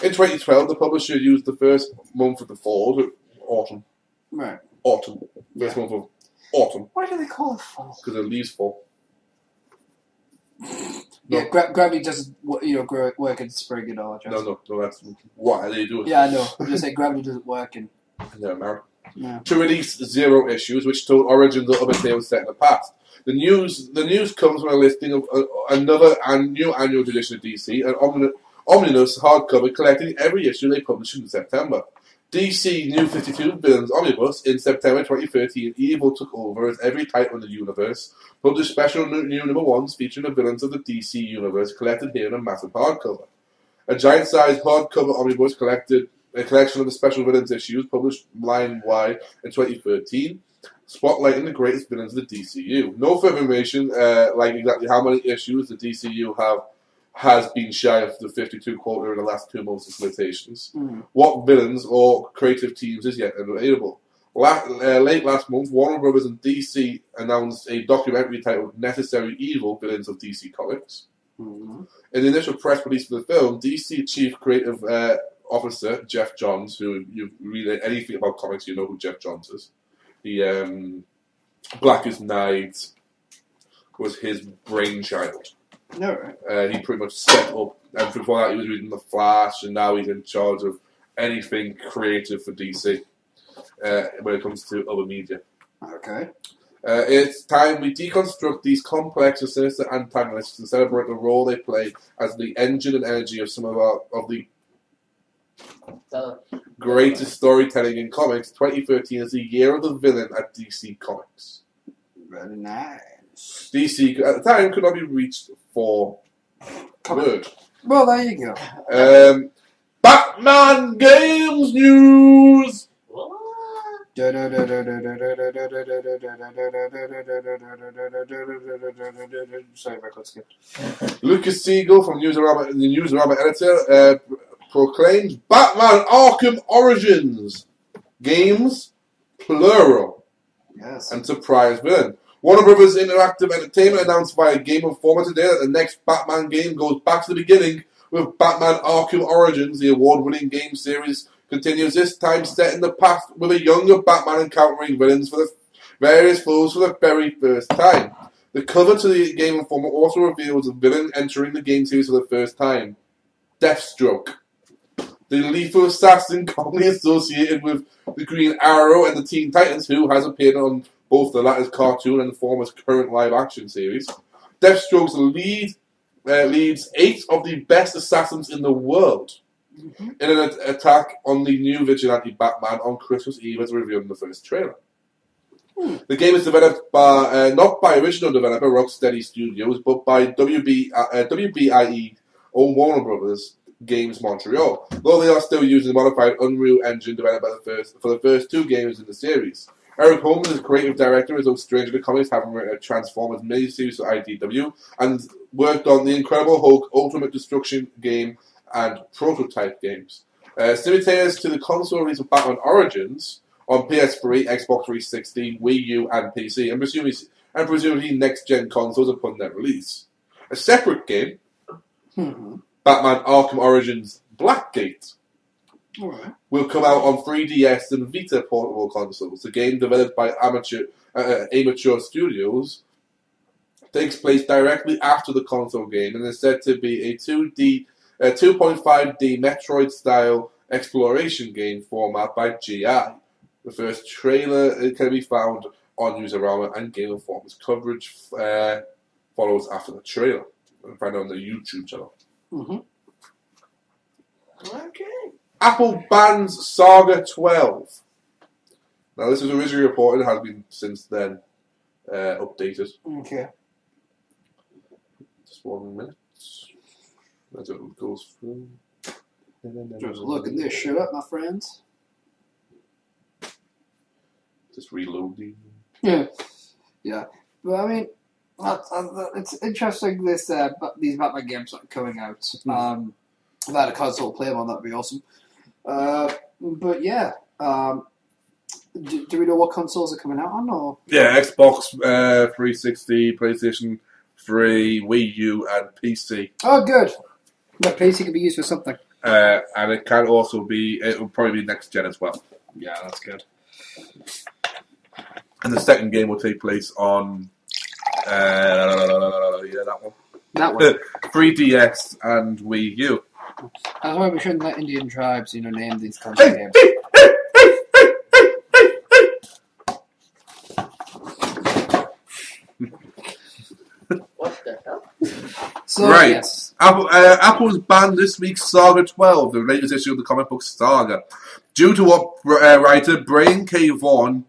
In 2012, the publisher used the first month of the fall, autumn. Right. Autumn. First month of autumn. Why do they call it fall? Because the leaves fall. Yeah, gravity doesn't, work in spring and all. No, that's why they do it. Yeah, I know. I'm just saying gravity doesn't work in America. Yeah. To release 0 issues, which told origins of other tales set in the past. The news comes from a listing of another new annual tradition of DC, an omnibus hardcover collecting every issue they publish in September. DC New 52 Villains Omnibus. In September 2013, Evil took over as every title in the universe, published special new number ones featuring the villains of the DC universe collected here in a massive hardcover. A giant-sized hardcover omnibus collected a collection of the special villains issues published line-wide in 2013, spotlighting the greatest villains of the DCU. No further information, like exactly how many issues the DCU has been shy of the 52 quota in the last 2 months of limitations. What villains or creative teams is yet available. Late last month, Warner Brothers and DC announced a documentary titled Necessary Evil, Villains of DC Comics. In the initial press release for the film, DC Chief Creative Officer Jeff Johns, who you read anything about comics, you know who Jeff Johns is. The Blackest Night was his brainchild. No, right. He pretty much set up, and before that he was reading The Flash, and now he's in charge of anything creative for DC when it comes to other media. Okay. It's time we deconstruct these complex and sinister antagonists and celebrate the role they play as the engine and energy of some of the greatest storytelling in comics. 2013 is the year of the villain at DC Comics. Very nice. DC at the time could not be reached for word. Well, there you go. Batman Games News. Sorry, let's skip. Lucas Siegel from Newsarama, the Newsarama editor, proclaims Batman Arkham Origins games plural. Yes. And surprise villain. Warner Brothers Interactive Entertainment announced via Game Informer today that the next Batman game goes back to the beginning with Batman Arkham Origins. The award-winning game series continues, this time set in the past with a younger Batman encountering villains for the various foes for the very first time. The cover to the Game Informer also reveals a villain entering the game series for the first time, Deathstroke, the lethal assassin commonly associated with the Green Arrow and the Teen Titans, who has appeared on both the latter's cartoon and the former's current live-action series. Deathstroke's leads 8 of the best assassins in the world in an attack on the new vigilante Batman on Christmas Eve, as revealed in the first trailer. The game is developed by not by original developer Rocksteady Studios, but by WBIE or Warner Brothers Games Montreal, though they are still using the modified Unreal Engine developed by for the first 2 games in the series. Eric Holmes is creative director of those Stranger the Comics, having written a Transformers miniseries for IDW, and worked on the Incredible Hulk Ultimate Destruction game and prototype games. Simultaneous to the console release of Batman Origins on PS3, Xbox 360, Wii U, and PC, and presumably next-gen consoles upon their release. A separate game, Batman Arkham Origins Blackgate, will come out on 3DS and Vita portable consoles. The game, developed by Amateur Studios, takes place directly after the console game and is said to be a 2.5D Metroid-style exploration game format by GI. The first trailer can be found on Newsarama, and Game Informer's coverage follows after the trailer. You can find it on the YouTube channel. Okay. Apple bans Saga 12. Now, this was originally reported, has been since then updated. Okay. Just 1 minute. As it goes through. Just looking this shit up, my friends. Just reloading. Yeah. But I mean, it's interesting. These Batman games are coming out. If I had a console to play them on, that'd be awesome. But yeah, do we know what consoles are coming out on? Or yeah, Xbox 360, PlayStation 3, Wii U, and PC. Oh, good. That PC can be used for something. And it can also be. It will probably be next gen as well. Yeah, that's good. And the second game will take place on that one. That one. 3DS and Wii U. That's why we shouldn't let Indian tribes, name these kinds of games. What the hell? So, right. Yes. Apple's banned this week's Saga 12, the latest issue of the comic book Saga, Due to what writer Brian K. Vaughan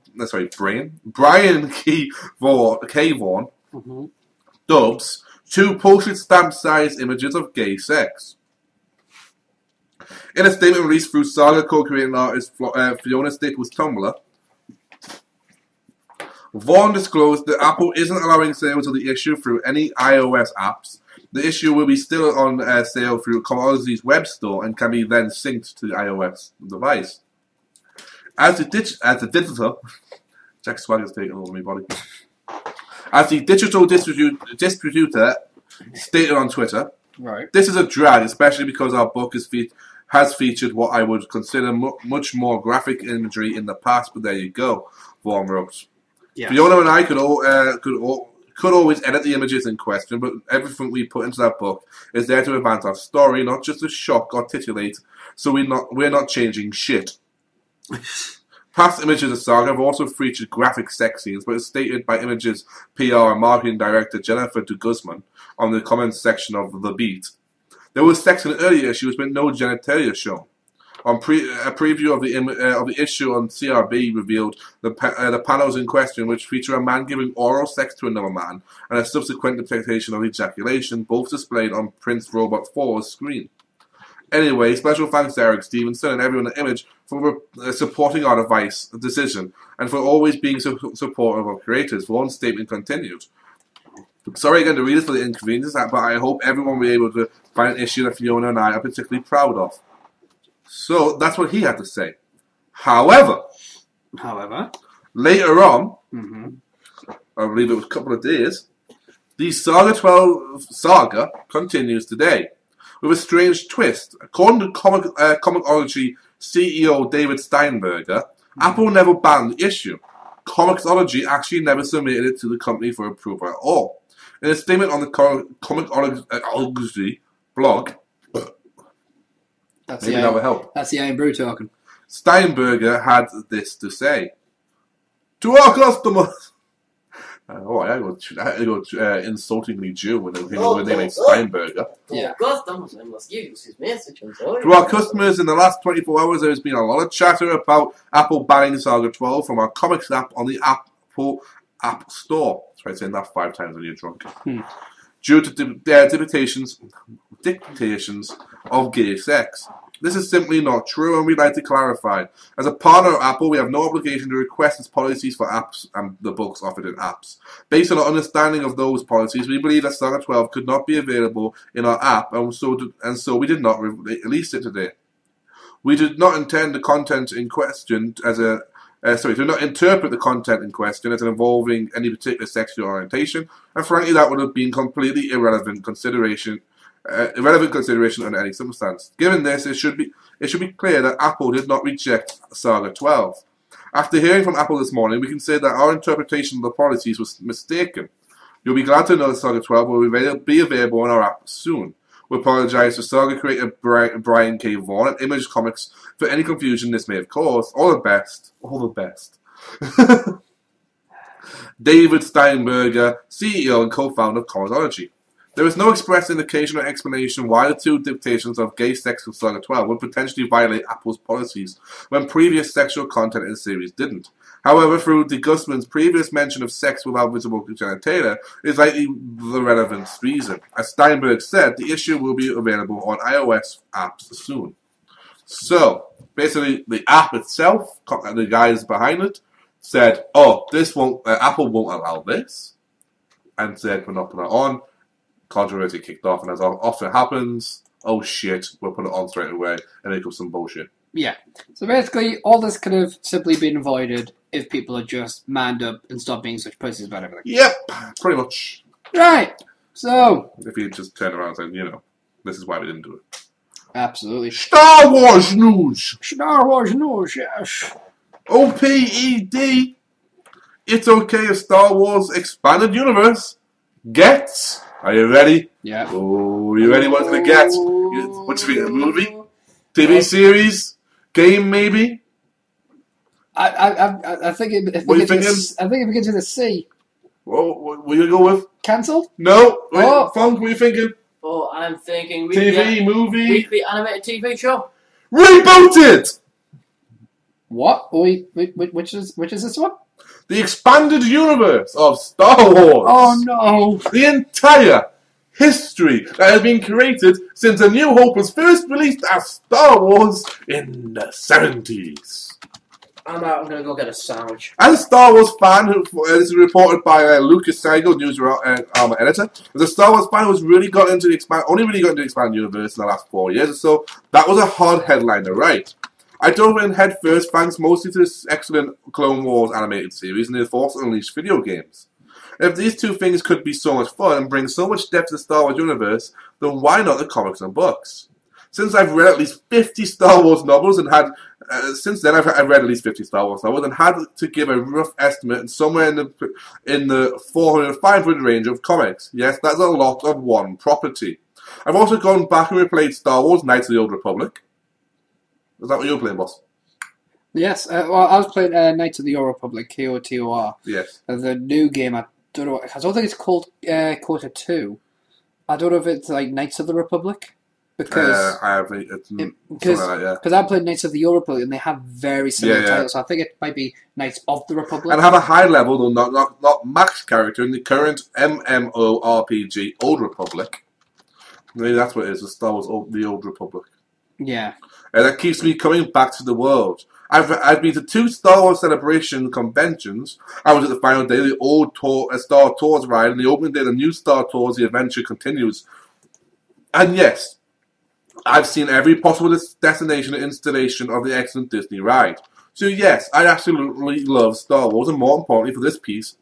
dubs 2 postage stamp-sized images of gay sex. In a statement released through Saga co-creating artist Fiona Staples' Tumblr, Vaughan disclosed that Apple isn't allowing sales of the issue through any iOS apps. The issue will be still on sale through Comixology's web store and can be then synced to the iOS device. As the digital Jack Swagger's taking over me body. As the digital distributor stated on Twitter, right. This is a drag, especially because our book has featured what I would consider much more graphic imagery in the past, but there you go, Vaughan wrote. Yes. Fiona and I could always edit the images in question, but everything we put into that book is there to advance our story, not just to shock or titillate, so we're not changing shit. Past images of Saga have also featured graphic sex scenes, but as stated by Image's PR and marketing director Jennifer de Guzman on the comments section of The Beat. There was sex in earlier issues, but no genitalia shown. A preview of the issue on CRB revealed the panels in question, which feature a man giving oral sex to another man and a subsequent depiction of ejaculation, both displayed on Prince Robot 4's screen. Anyway, special thanks to Eric Stevenson and everyone at Image for supporting our decision and for always being so supportive of creators. Vaughan's statement continued. Sorry again to readers for the inconvenience, but I hope everyone will be able to find an issue that Fiona and I are particularly proud of. So that's what he had to say. However, later on, I believe it was a couple of days, the Saga 12 saga continues today with a strange twist. According to Comixology CEO David Steinberger, Apple never banned the issue. Comixology actually never submitted it to the company for approval at all. In a statement on the Comixology blog, that's maybe that would help. That's the Iron Brew talking. Steinberger had this to say. To our customers... I go insultingly Jew when they make Steinberger. Yeah. Customers, I must use his message. To our customers, in the last 24 hours, there has been a lot of chatter about Apple banning Saga 12 from our comics app on the Apple App Store. Try saying that 5 times when you're drunk. Due to their dictations of gay sex. This is simply not true, and we'd like to clarify. As a partner of Apple, we have no obligation to request its policies for apps and the books offered in apps. Based on our understanding of those policies, we believe that Saga 12 could not be available in our app, and so we did not release it today. We did not intend the content in question as do not interpret the content in question as involving any particular sexual orientation, and frankly, that would have been completely irrelevant consideration under any circumstance. Given this, it should be clear that Apple did not reject Saga 12. After hearing from Apple this morning, we can say that our interpretation of the policies was mistaken. You'll be glad to know that Saga 12 will be available on our app soon. We apologize to Saga creator Brian K. Vaughan at Image Comics for any confusion this may have caused. All the best. David Steinberger, CEO and co-founder of Comixology. There is no express indication or explanation why the 2 depictions of gay sex from Saga 12 would potentially violate Apple's policies when previous sexual content in the series didn't. However, through de Guzman's previous mention of sex without visible genitalia is likely the relevant reason. As Steinberg said, the issue will be available on iOS apps soon. So, basically, the app itself, the guys behind it, said, Apple won't allow this, and said we're not putting it on. Controversy kicked off, and as often happens, oh shit, we'll put it on straight away, and it goes some bullshit. Yeah. So basically, all this could have simply been avoided if people had just manned up and stopped being such pussies about everything. Yep, pretty much. Right. So... if you just turn around and say, this is why we didn't do it. Absolutely. Star Wars news! Star Wars news, yes. OPED. It's okay if Star Wars Expanded Universe gets... Are you ready? Yeah. Oh, you ready? What's it gonna get? What you think? A movie? TV series? Game, maybe? I think it. What are you thinking? I think it begins with a C. Well, what are you gonna go with? Cancelled? No. Funk, what are you thinking? Oh, I'm thinking TV, movie, weekly animated TV show. Rebooted. What? Wait, which is this one? The expanded universe of Star Wars. Oh no! The entire history that has been created since A New Hope was first released as Star Wars in the 70s. I'm out. I'm going to go get a sandwich. As a Star Wars fan, this is reported by Lucas Seigel, news editor, as a Star Wars fan who was really got into the only really got into the expanded universe in the last 4 years or so, that was a hard headline to write. I dove in head first thanks mostly to this excellent Clone Wars animated series and the Force Unleashed video games. If these two things could be so much fun and bring so much depth to the Star Wars universe, then why not the comics and books? Since I've read at least 50 Star Wars novels and had... since then, I've read at least 50 Star Wars novels and had to give a rough estimate and somewhere in the 400-500 range of comics. Yes, that's a lot of one property. I've also gone back and replayed Star Wars Knights of the Old Republic. Is that what you were playing, boss? Yes, well, I was playing Knights of the Old Republic, KOTOR. Yes. The new game, I don't think it's called KOTOR 2. I don't know if it's like Knights of the Republic. Because I played Knights of the Old Republic and they have very similar titles, so I think it might be Knights of the Republic. And have a high level, though not max character in the current MMORPG Old Republic. Maybe that's what it is, the Star Wars the Old Republic. Yeah. And that keeps me coming back to the world. I've been to 2 Star Wars Celebration conventions. I was at the final day of the old Star Tours ride, and the opening day of the new Star Tours, The Adventure Continues. And yes, I've seen every possible destination and installation of the excellent Disney ride. So yes, I absolutely love Star Wars, and more importantly for this piece,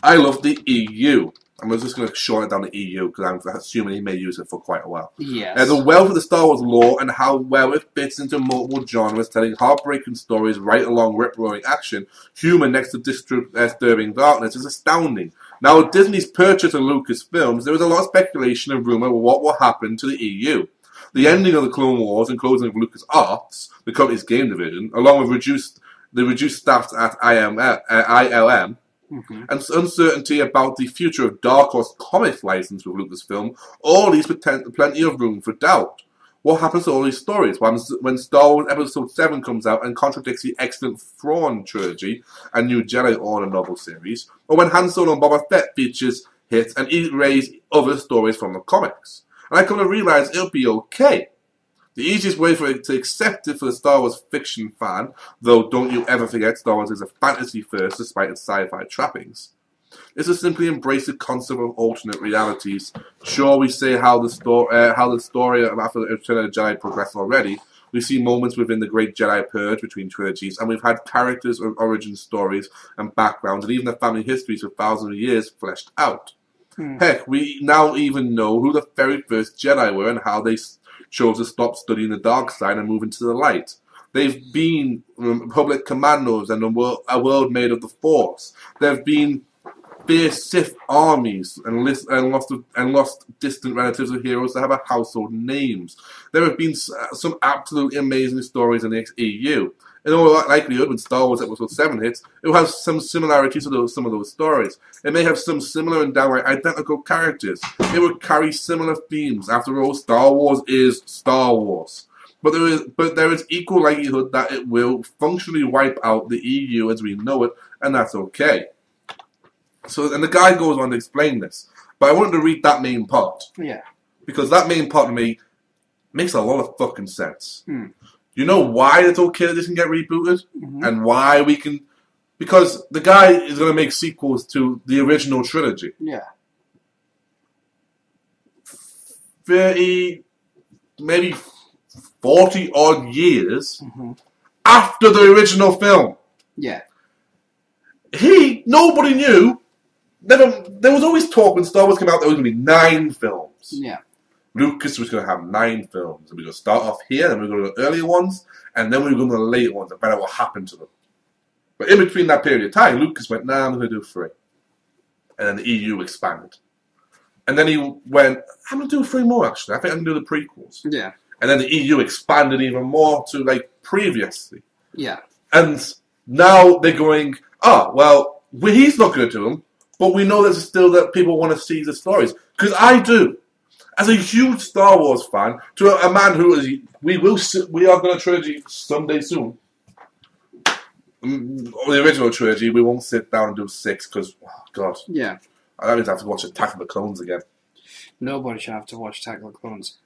I love the EU. I'm just going to short it down to EU because I'm assuming he may use it for quite a while. Yes. The wealth of the Star Wars lore and how well it fits into multiple genres, telling heartbreaking stories right along rip-roaring action, humor next to disturbing darkness is astounding. Now, with Disney's purchase of Lucasfilms, there was a lot of speculation and rumour of what will happen to the EU. The ending of the Clone Wars and closing of LucasArts, the company's game division, along with the reduced staff at ILM, and uncertainty about the future of Dark Horse Comics license with Lucasfilm, all these plenty of room for doubt. What happens to all these stories? When Star Wars Episode 7 comes out and contradicts the excellent Thrawn trilogy and New Jedi Order novel series, or when Han Solo and Boba Fett features hits and erase other stories from the comics? And I come to realize it'll be okay. The easiest way for it to accept it for the Star Wars fiction fan, though don't you ever forget Star Wars is a fantasy first despite its sci-fi trappings, is to simply embrace the concept of alternate realities. Sure, we say how the story of After the Return of the Jedi progressed already. We see moments within the Great Jedi Purge between trilogies, and we've had characters with origin stories and backgrounds, and even their family histories for thousands of years fleshed out. Heck, we now even know who the very first Jedi were and how they chose to stop studying the dark side and move into the light. They've been Republic commandos and a world made of the Force. There have been fierce Sith armies and lost distant relatives of heroes that have household names. There have been some absolutely amazing stories in the EU. In all likelihood, when Star Wars Episode 7 hits, it will have some similarities to some of those stories. It may have some similar and downright identical characters. It will carry similar themes. After all, Star Wars is Star Wars. But there is equal likelihood that it will functionally wipe out the EU as we know it, and that's okay. So, and the guy goes on to explain this. But I wanted to read that main part. Yeah. Because that main part to me makes a lot of fucking sense. You know why it's okay that this can get rebooted? And why we can... Because the guy is going to make sequels to the original trilogy. Yeah. 30, maybe 40 odd years after the original film. Yeah. Nobody knew. There was always talk when Star Wars came out there was going to be 9 films. Yeah. Lucas was going to have 9 films. And we're going to start off here, then we're going to the earlier ones, and then we're going to the later ones and find out what happened to them. But in between that period of time, Lucas went, nah, I'm going to do 3. And then the EU expanded. And then he went, I'm going to do 3 more, actually. I think I can do the prequels. Yeah. And then the EU expanded even more to, like, previously. Yeah. And now they're going, well, he's not going to do them, but we know there's still that people want to see the stories. Because I do. As a huge Star Wars fan, to a man who is, we are going to trilogy someday soon. the original trilogy, we won't sit down and do 6 because, oh, God. Yeah. I would have to watch Attack of the Clones again. Nobody should have to watch Attack of the Clones.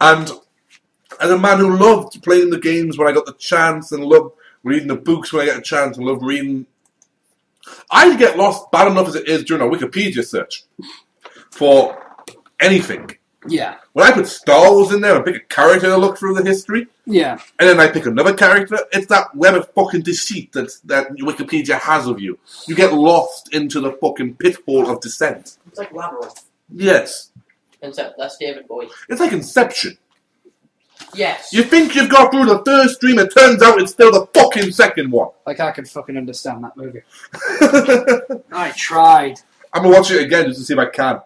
And as a man who loved playing the games when I got the chance and loved reading the books when I get a chance and loved reading, I get lost bad enough as it is during a Wikipedia search for anything. Yeah. When I put Star Wars in there and pick a character to look through the history, yeah, and then I pick another character, it's that web of fucking deceit that Wikipedia has of you. You get lost into the fucking pit hole of dissent. It's like Labyrinth. Yes. Except that's David Bowie. It's like Inception. Yes. You think you've got through the first dream, it turns out it's still the fucking second one. Like, I can fucking understand that movie. I tried. I'm going to watch it again just to see if I can.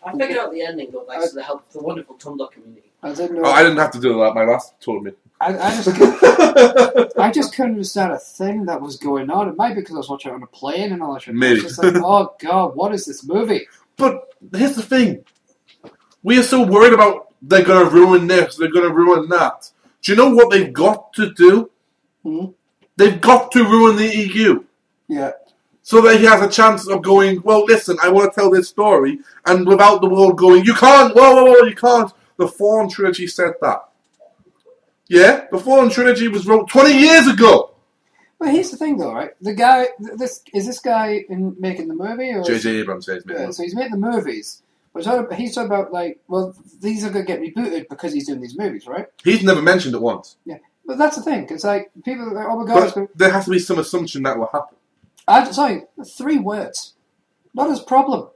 I figured out the ending, though, thanks to the help of the wonderful Tumblr community. I didn't know. Oh, I didn't have to do that. My last told me. I just couldn't understand a thing that was going on. It might be because I was watching it on a plane and all that shit. Maybe. I was just like, oh, God, what is this movie? But here's the thing. We are so worried about they're going to ruin this, they're going to ruin that. Do you know what they've got to do? They've got to ruin the EU. Yeah. So that he has a chance of going, well, listen, I want to tell this story, and without the world going, you can't, whoa, you can't. The Fallen Trilogy said that. Yeah? The Fallen Trilogy was wrote 20 years ago. Well, here's the thing, though, right? The guy, this guy in making the movie? Or J.J. Abrams says, so he's making the movies. But he's talking about, like, well, these are going to get rebooted because he's doing these movies, right? He's never mentioned it once. Yeah. But that's the thing. It's like, people are like, oh my God. But there has to be some assumption that will happen. Sorry, 3 words. Not his problem.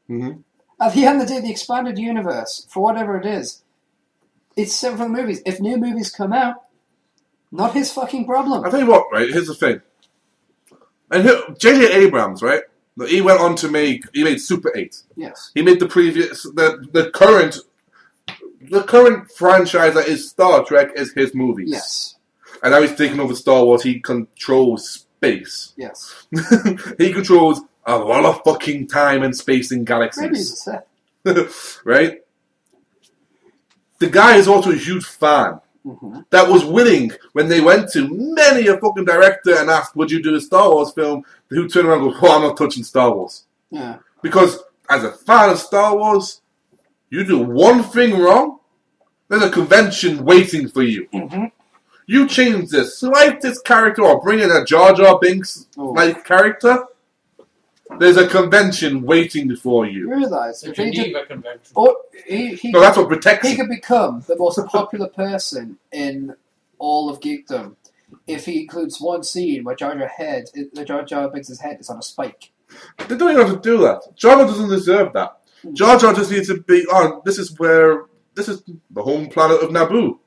Mm-hmm. At the end of the day, the expanded universe, for whatever it is, it's set for the movies. If new movies come out, not his fucking problem. I'll tell you what, right? Here's the thing. And J.J. Abrams, right? He went on to he made Super 8. Yes. He made the current franchise that is Star Trek is his movies. Yes. And now he's taking over Star Wars. He controls space. Yes. He controls a lot of fucking time and space in galaxies. Maybe he's a Sith. Right? The guy is also a huge fan. Mm-hmm. That was willing when they went to many a fucking director and asked, would you do a Star Wars film? Who turned around and goes, oh, I'm not touching Star Wars. Yeah. Because as a fan of Star Wars, you do one thing wrong, there's a convention waiting for you. Mm-hmm. You change the slightest character or bring in a Jar Jar Binks-like character, there's a convention waiting for you. You realise the Geneva Convention. No, that's what protects he you. could become the most popular person in all of geekdom if he includes one scene where Jar Jar Binks' head is on a spike. They don't even have to do that. Jar Jar doesn't deserve that. Jar Jar just needs to be this is the home planet of Naboo.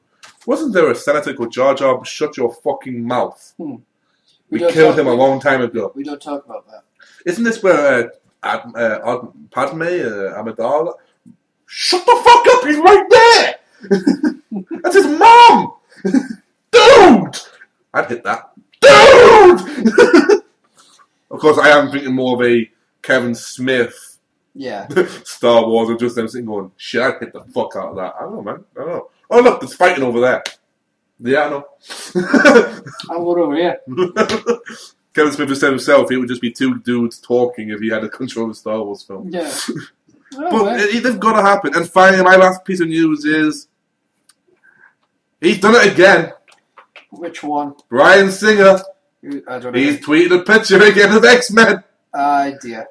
Wasn't there a senator called Jar Jar, shut your fucking mouth? We killed him a long time ago. We don't talk about that. Isn't this where Padme, Amidala? Shut the fuck up, he's right there! That's his mom! Dude! I'd hit that. Dude! Of course, I am thinking more of a Kevin Smith Star Wars, or just them sitting going, shit, I'd hit the fuck out of that. I don't know, man. I don't know. Oh, look, there's fighting over there. Yeah, I know. I'll go over here. Kevin Smith has said himself, it would just be 2 dudes talking if he had to control the Star Wars film. Yeah. But they've got to happen. And finally, my last piece of news is he's done it again. Which one? Bryan Singer. I don't know. He's tweeted a picture again of X-Men. Dear.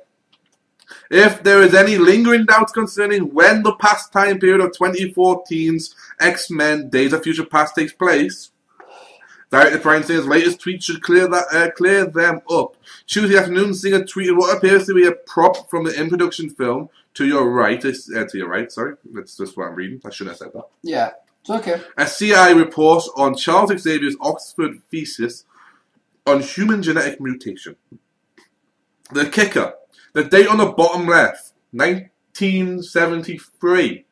If there is any lingering doubts concerning when the past time period of 2014's X-Men Days of Future Past takes place, Director Bryan Singer's latest tweet should clear them up. Tuesday afternoon, Singer tweeted what appears to be a prop from the in-production film. To your right, sorry. That's just what I'm reading. I shouldn't have said that. Yeah, it's okay. A CIA report on Charles Xavier's Oxford thesis on human genetic mutation. The kicker. The date on the bottom left, 1973.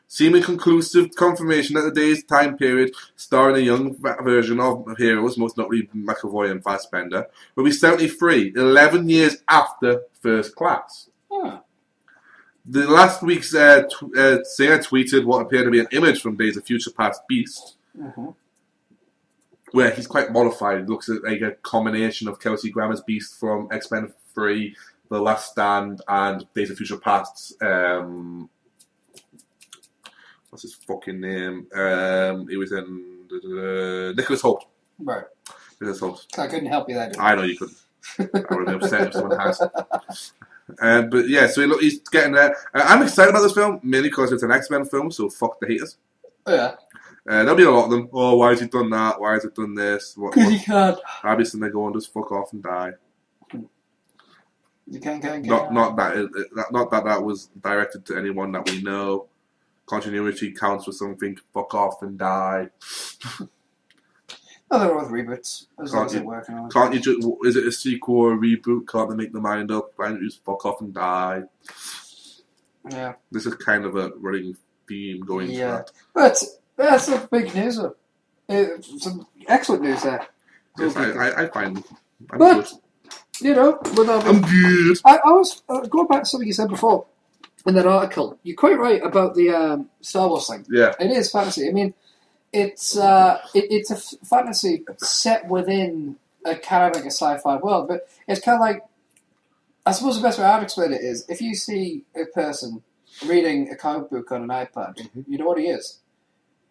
Seeming conclusive confirmation that the day's time period starring a young version of heroes, most notably McAvoy and Fassbender, will be 73, 11 years after First Class. Huh. The last week's Singer tweeted what appeared to be an image from Days of Future Past Beast. Mm-hmm. where he's quite modified. It looks at like a combination of Kelsey Grammer's Beast from X-Men 3, The Last Stand, and Days of Future Past. What's his fucking name? He was in Nicholas Hoult. Right. Nicholas Hoult. I couldn't help you there. I know you couldn't. I would be upset if someone has. But yeah, so he's getting there. I'm excited about this film, mainly because it's an X-Men film, so fuck the haters. Oh, yeah. There'll be a lot of them. Oh, why has he done that? Why has he done this? Because he can't. Obviously, they go and just fuck off and die. You can't get Not that was directed to anyone that we know. Continuity counts for something. Fuck off and die. Nothing wrong with reboots, as long as it's working on. Can't you just, is it a sequel or a reboot? Can't they make their mind up? Why don't you just fuck off and die? Yeah. This is kind of a running theme going to that. But that's some big news. Some excellent news there. Yes, I find I'm but, good. You know, I'm good. I was going back to something you said before in that article. You're quite right about the Star Wars thing. Yeah. It is fantasy. I mean, it's a fantasy set within a kind of like a sci-fi world, but it's kind of like, I suppose the best way I'd explain it is, if you see a person reading a comic book on an iPad, you know what he is?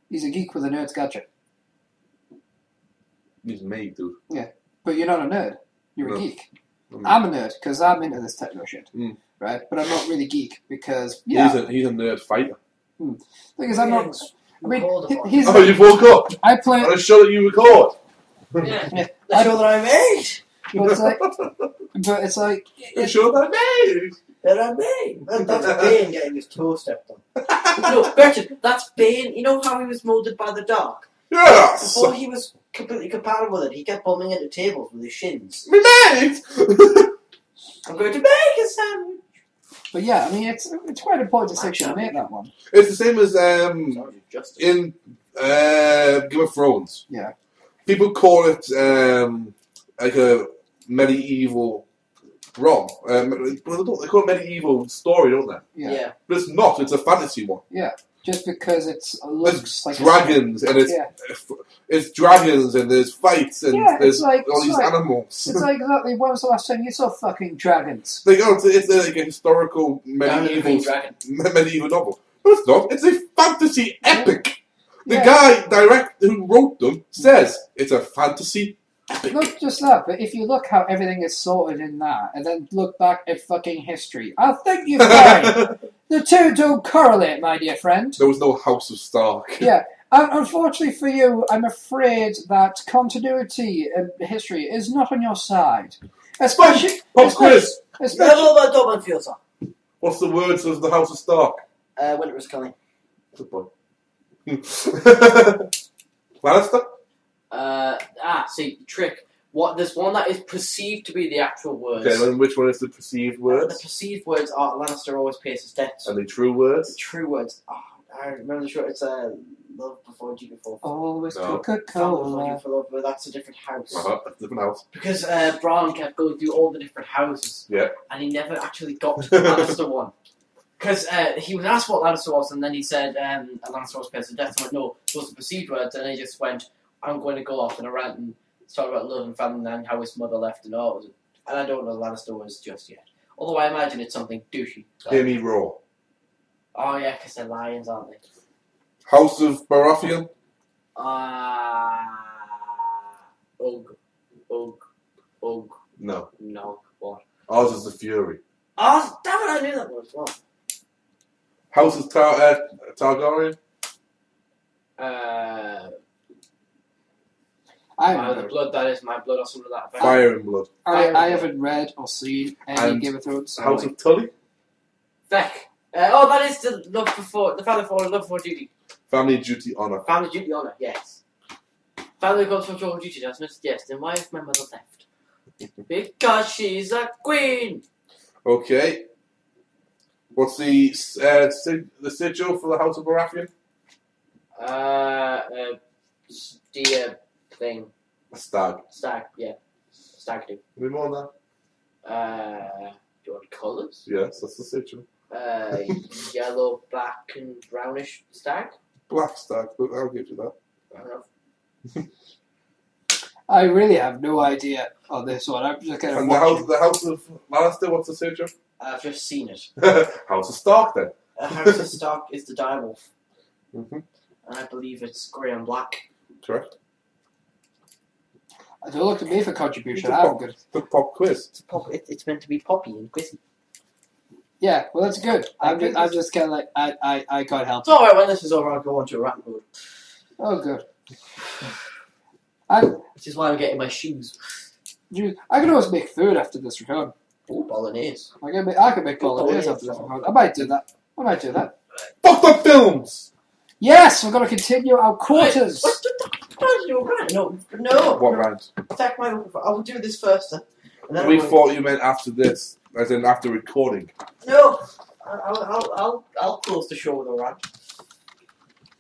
He's a geek with a nerd's gadget. He's me, dude. Yeah, but you're not a nerd. You're a geek. I'm a nerd because I'm into this techno shit, right? But I'm not really geek because he's a nerd fighter. Because I'm not. I mean, you woke up. I play. On a show that you record. Yeah, the show that I made. But it's like the show that I made. That I made. That's Bane getting his toe stepped on. No, Bertrand, that's Bane. You know how he was moulded by the Dark? Yes. Before he was completely compatible with it, he kept bumping into tables with his shins. Me mate. I'm going to make a sandwich. But yeah, I mean, it's quite important distinction to make that one. It's the same as in Game of Thrones. Yeah. People call it like a medieval wrong. They call it medieval story, don't they? Yeah. But it's not. It's a fantasy one. Yeah. Just because it looks like dragons and it's dragons and there's fights and there's all these animals. It's like exactly when was the last time you saw fucking dragons? It's like a historical medieval novel. No, it's not. It's a fantasy epic. The guy who wrote them says it's a fantasy epic. Not just that, but if you look how everything is sorted in that, and then look back at fucking history, I think you find the two don't correlate, my dear friend. There was no House of Stark. Yeah. Unfortunately for you, I'm afraid that continuity in history is not on your side. Especially... Pop quiz! What's the words of the House of Stark? Winter is coming. Good boy. Lannister? See, trick. There's one that is perceived to be the actual words. Okay, then which one is the perceived words? The perceived words are Lannister always pays his debts. And the true words? The true words. Oh, I remember the short. It's love before G before. Always Coca-Cola. But that's a different house. That's a different house. Because Bronn kept going through all the different houses. Yeah. And he never actually got to the Lannister one. Because he was asked what Lannister was, and then he said Lannister was pays his debts. I went, no, those are the perceived words. And he just went, I'm going to go off in a rant and talk about love and family and how his mother left and all. And I don't know Lannister was just yet. Although I imagine it's something douchey. Hear me roar. Oh yeah, because they're lions, aren't they? House of Baratheon? Ugh. No. No, what? Ours is the Fury. Oh, damn it, I knew that one as well. House of Targaryen? The blood, that is my blood or something like that. Fire and Blood. I haven't read or seen any Game of Thrones. House of Tully? Feck. That is the family love before duty. Family Duty Honour. Family duty honour, yes. Family comes from George duty, doesn't it? Yes, then why is my mother left? Because she's a queen! Okay. What's the sigil for the House of Baratheon? Deer thing. A stag. Stag, yeah. Stag do. Any more than that? Do you want colours? Yes, that's the sigil. Yellow, black, and brownish stag. Black stag, but I'll give you that. Fair enough. I really have no idea on this one. I'm just kind of And watching. the House of Lannister, what's the say, Joe? I've just seen it. House of Stark, then. House of Stark is the direwolf. Mm-hmm. And I believe it's grey and black. Correct. Don't look at me for contribution. I'm good. The pop quiz. It's meant to be poppy and quizzy. Yeah, well, that's good. I'm just kind of like, I can't help It's alright, when this is over, I'll go on to a rant mode. Oh, good. Which is why I'm getting my shoes. I can always make food after this record. Oh, bolognese. I can make bolognese after this record. I might do that. Fuck the films! Yes, we're going to continue our quarters. No. What round? Attack my. I will do this first then. And then We thought you meant after this, as in after recording. No. I'll close the show with a rant.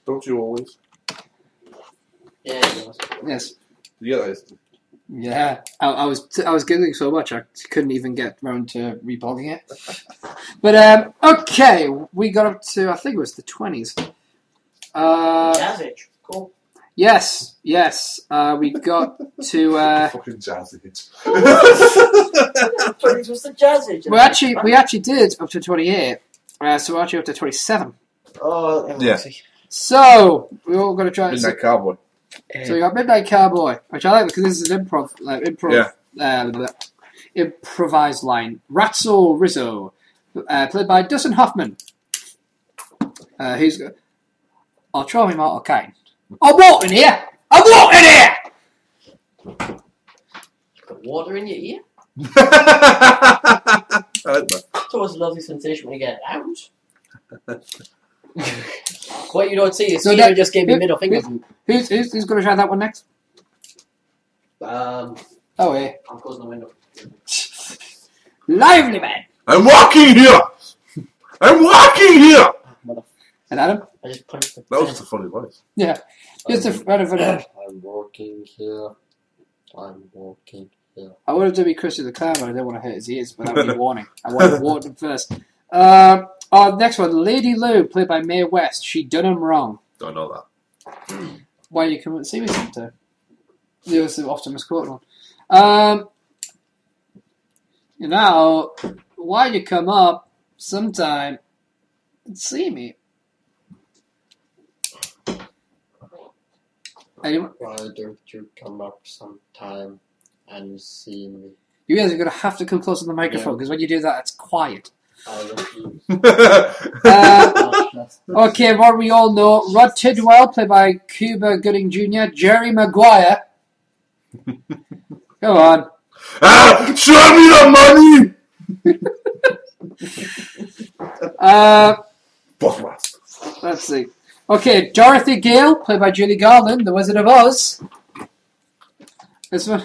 Don't you always? Yeah, it was. Yes. Yeah, Yeah. I was giggling so much I couldn't even get round to reblogging it. But okay, we got up to, I think it was the 20s. Jazz Age. Cool. Yes. We got to. fucking jazz it. 20s was the Jazz Age. We actually did up to 28. So we're actually up to 27. Oh, yeah. So we're all going to try. Midnight Cowboy. So we got Midnight Cowboy, which I like because this is an improvised line. Ratzel Rizzo, played by Dustin Hoffman. I'll try him out, okay. I'm walking here! You've got water in your ear? I like that. It's always a lovely sensation when you get it out. What you don't see is Steven just gave me middle fingers. Who's going to try that one next? Oh, yeah. I'm closing the window. Lively, man! I'm walking here! And Adam? I just punched the. That was just a funny voice. Yeah. Just a I'm walking here. I wanted to be Chrissy the Clown, but I didn't want to hurt his ears without a warning. I wanted to warn him first. Next one, Lady Lou, played by Mae West. She done him wrong. Don't know that. Why you come and see me sometime? It was the Optimus Quote one. Why you come up sometime and see me? Anyone? Why don't you come up sometime and see me? You guys are going to have to come close to the microphone because when you do that, it's quiet. I refuse. Okay, what we all know, Rod Tidwell, played by Cuba Gooding Jr., Jerry Maguire. Come on. Show me the money! Let's see. Okay, Dorothy Gale, played by Julie Garland, The Wizard of Oz. This one.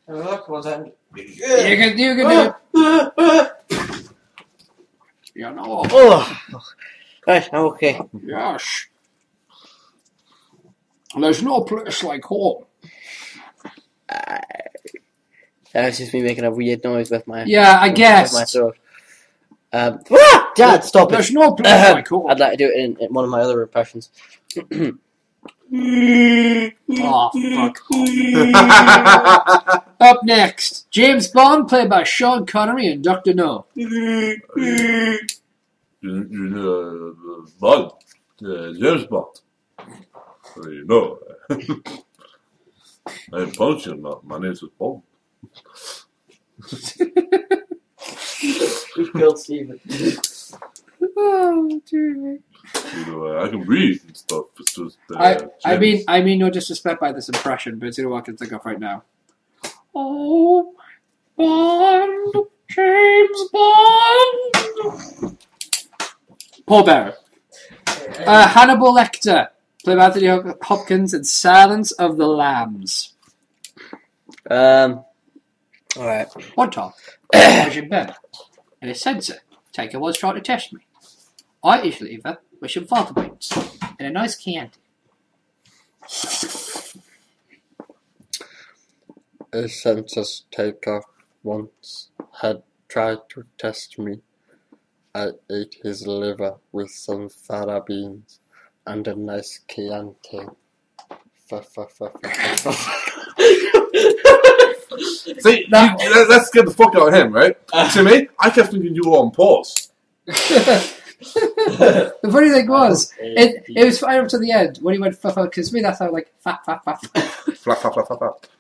Look, what's that? You can do it. You know. Oh. Right, I'm okay. Yes. There's no place like home. That's just me making a weird noise with my. Yeah, I guess. With my throat. Dad, stop it. There's no place like home. I'd like to do it in one of my other impressions. Oh, fuck. Up next, James Bond, played by Sean Connery and Dr. No. Bond. James Bond. You know. I'm punching now. My name is Bond. We've killed Steven. Oh, dear. You know, I can breathe and stuff. It's just. I mean, no disrespect by this impression, but it's what I can think of right now. Oh, Bond, James Bond. Paul Bearer. Hannibal Lecter, played by Anthony Hopkins in Silence of the Lambs. Alright. One time, I was in bed, and a sensor taker was trying to test me. I ate liver with some fava beans and a nice Chianti. A census taker once had tried to test me. I ate his liver with some fava beans and a nice Chianti. See, let's get the fuck out of him, right? To me, I kept thinking you were on pause. The funny thing was, it was fine up to the end when he went flap, because to me that sounded like flap. Flap.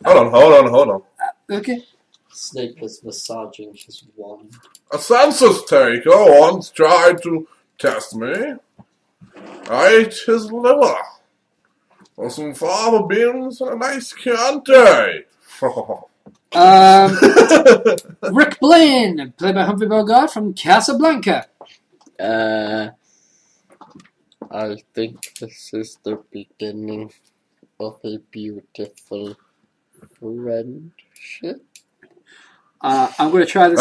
Hold on. Okay. Snape is massaging his wand. A census taker once tried to test me. I ate his liver. With some fava beans and a nice Chianti. Rick Blaine, played by Humphrey Bogart from Casablanca. I think this is the beginning of a beautiful friendship. I'm going to try this.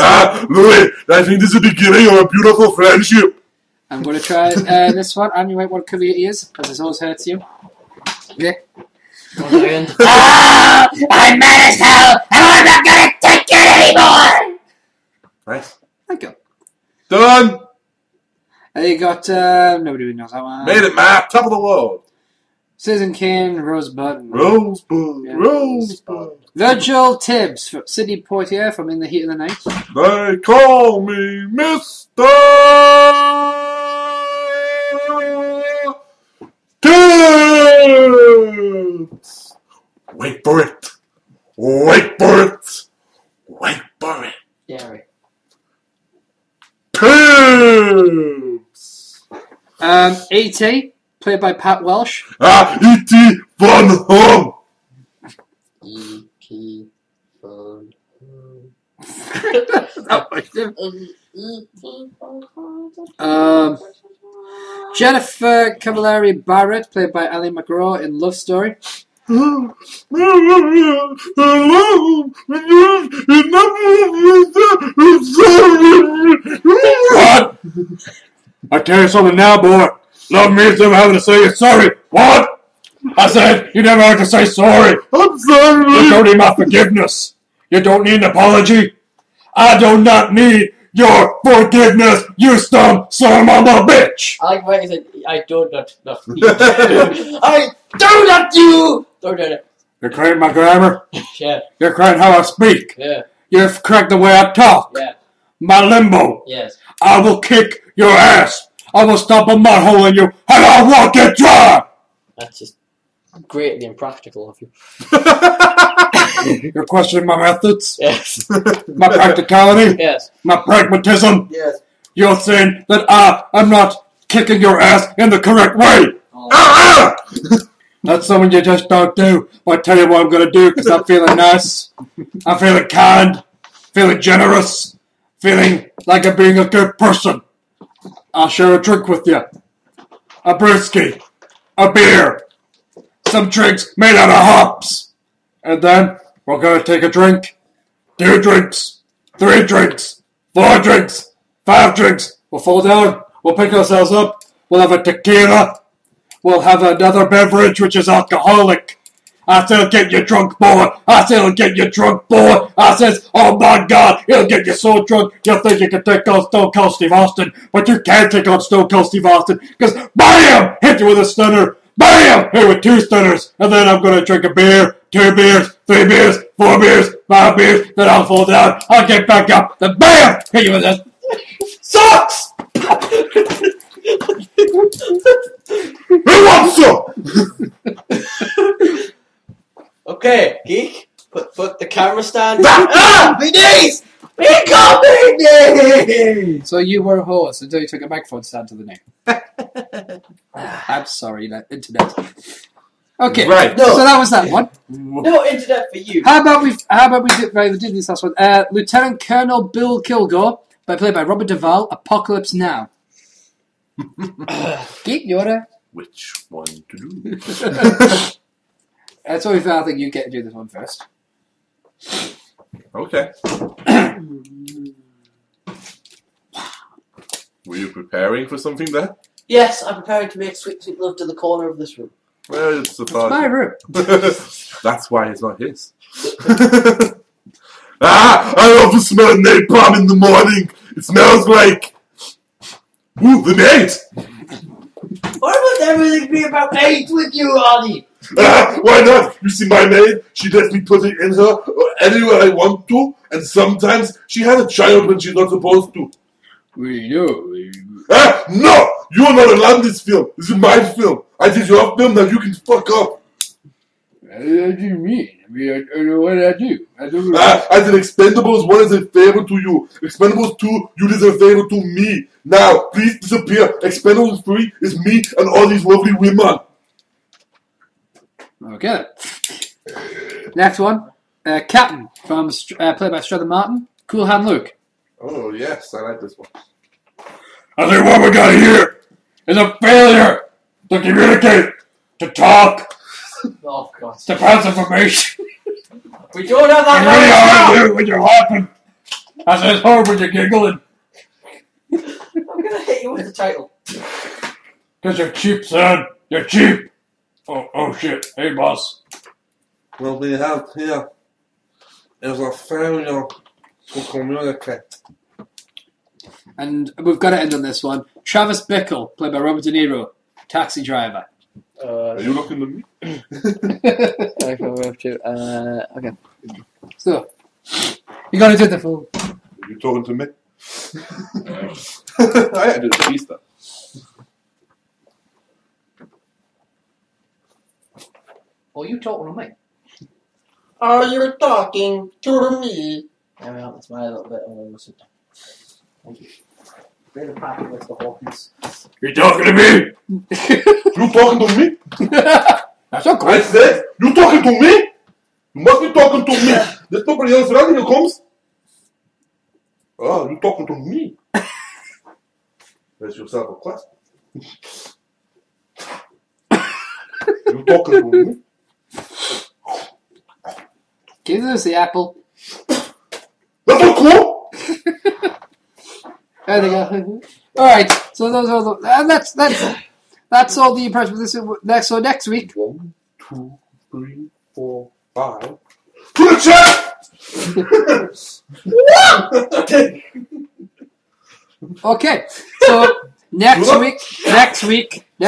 Louis, I think this is the beginning of a beautiful friendship. I'm going to try this one, and you might want to cover your ears, because this always hurts you. Yeah. I'm mad as hell, and I'm not going to take it anymore! Nice. Thank you. Done! You got, nobody really knows that one. Made it, Matt. Top of the world. Citizen Kane, Rosebud. Rosebud. Rosebud. Virgil Tibbs, Sidney Poitier from In the Heat of the Night. They call me Mr. Tibbs. Wait for it. Wait for it. Wait for it. Gary. Tibbs. E.T., played by Pat Welsh. E.T. Von Home. E.T. Von Home. Jennifer Cavallari Barrett, played by Ali McGraw in Love Story. What? I tell you something now, boy. Love means never having to say you're sorry. What? I said you never have to say sorry. I'm sorry. You don't need my forgiveness. You don't need an apology. I do not need your forgiveness, you son of a bitch. I like when he said, I do not need I do not you! Don't do it. You're correcting my grammar. Yeah. You're correcting how I speak. Yeah. You're correcting the way I talk. Yeah. My limbo. Yes. I will kick your ass. I will stomp a mud hole in you, and I'll walk it dry. That's just greatly impractical of you. You're questioning my methods, Yes. my practicality, Yes. my pragmatism. Yes. You're saying that I am not kicking your ass in the correct way. Oh. That's something you just don't do. I'll tell you what I'm going to do because I'm feeling nice. I'm feeling kind, feeling generous, feeling like I'm being a good person. I'll share a drink with you. A brewski, a beer, some drinks made out of hops. And then we're going to take a drink, 2 drinks, 3 drinks, 4 drinks, 5 drinks. We'll fall down, we'll pick ourselves up, we'll have a tequila, we'll have another beverage which is alcoholic. I said, get you drunk, boy. I said, get you drunk, boy. I says, oh my God, it'll get you so drunk, you'll think you can take on Stone Cold Steve Austin, but you can't take on Stone Cold Steve Austin, because BAM! Hit you with a stunner. BAM! Hit with 2 stunners, and then I'm going to drink a beer, 2 beers, 3 beers, 4 beers, 5 beers, then I'll fall down, I'll get back up, then BAM! Hit you with this. Sucks! Who wants some? Okay, geek. Put the camera stand. My knees! He got my knees! So you were a horse until you took a microphone stand to the neck. I'm sorry, internet. Okay, Right. so that was that one. No internet for you. How about we did this last one? Lieutenant Colonel Bill Kilgore, played by Robert Duvall. Apocalypse Now. Geek, you order. Which one to do? That's only fair. I think you get to do this one first. Okay. Were you preparing for something there? Yes, I'm preparing to make sweet, sweet love to the corner of this room. Well, it's It's my room. That's why it's not his. I love to smell napalm in the morning. It smells like... Ooh, the nate! Why would everything be about AIDS with you, Arnie? Why not? You see my maid? She lets me put it in her anywhere I want to, and sometimes she has a child when she's not supposed to. We know. No! You are not allowed in this film. This is my film. I did your film, now you can fuck up. What do you mean? I mean, what did I do? I don't know. I did Expendables 1 as a favor to you. Expendables 2, you did a favor to me. Now, please disappear. Expendables 3 is me and all these lovely women. Okay. Next one. Captain, from played by Strother Martin. Cool Hand Luke. Oh, yes, I like this one. I think what we got here is a failure to communicate, to talk, Oh, God. to pass information. We don't have And that really are when you're laughing. I says hard when you're giggling. I'm going to hit you with the title. Because you're cheap, son. You're cheap. Oh shit. Hey, boss. Well, we have here is a failure to communicate. And we've got to end on this one. Travis Bickle, played by Robert De Niro. Taxi driver. Are you looking at me? Okay, we have to. Okay. So, you got to do the full. Are you talking to me? I had to do the Easter. Or you talking to me? Are you talking to me? There we are, that's my little bit of a Thank you. Bit of practice with the Hawkins. You talking to me? You talking to me? That's not I good. said, you talking to me? You must be talking to me. There's nobody else around here comes. Oh, you talking to me? Ask yourself a question. You talking to me? Give us the apple. That's not cool. There they go. Alright, so those are the. That's all the impressions. So next week. 1, 2, 3, 4, 5. To the chat! Okay, so next week. You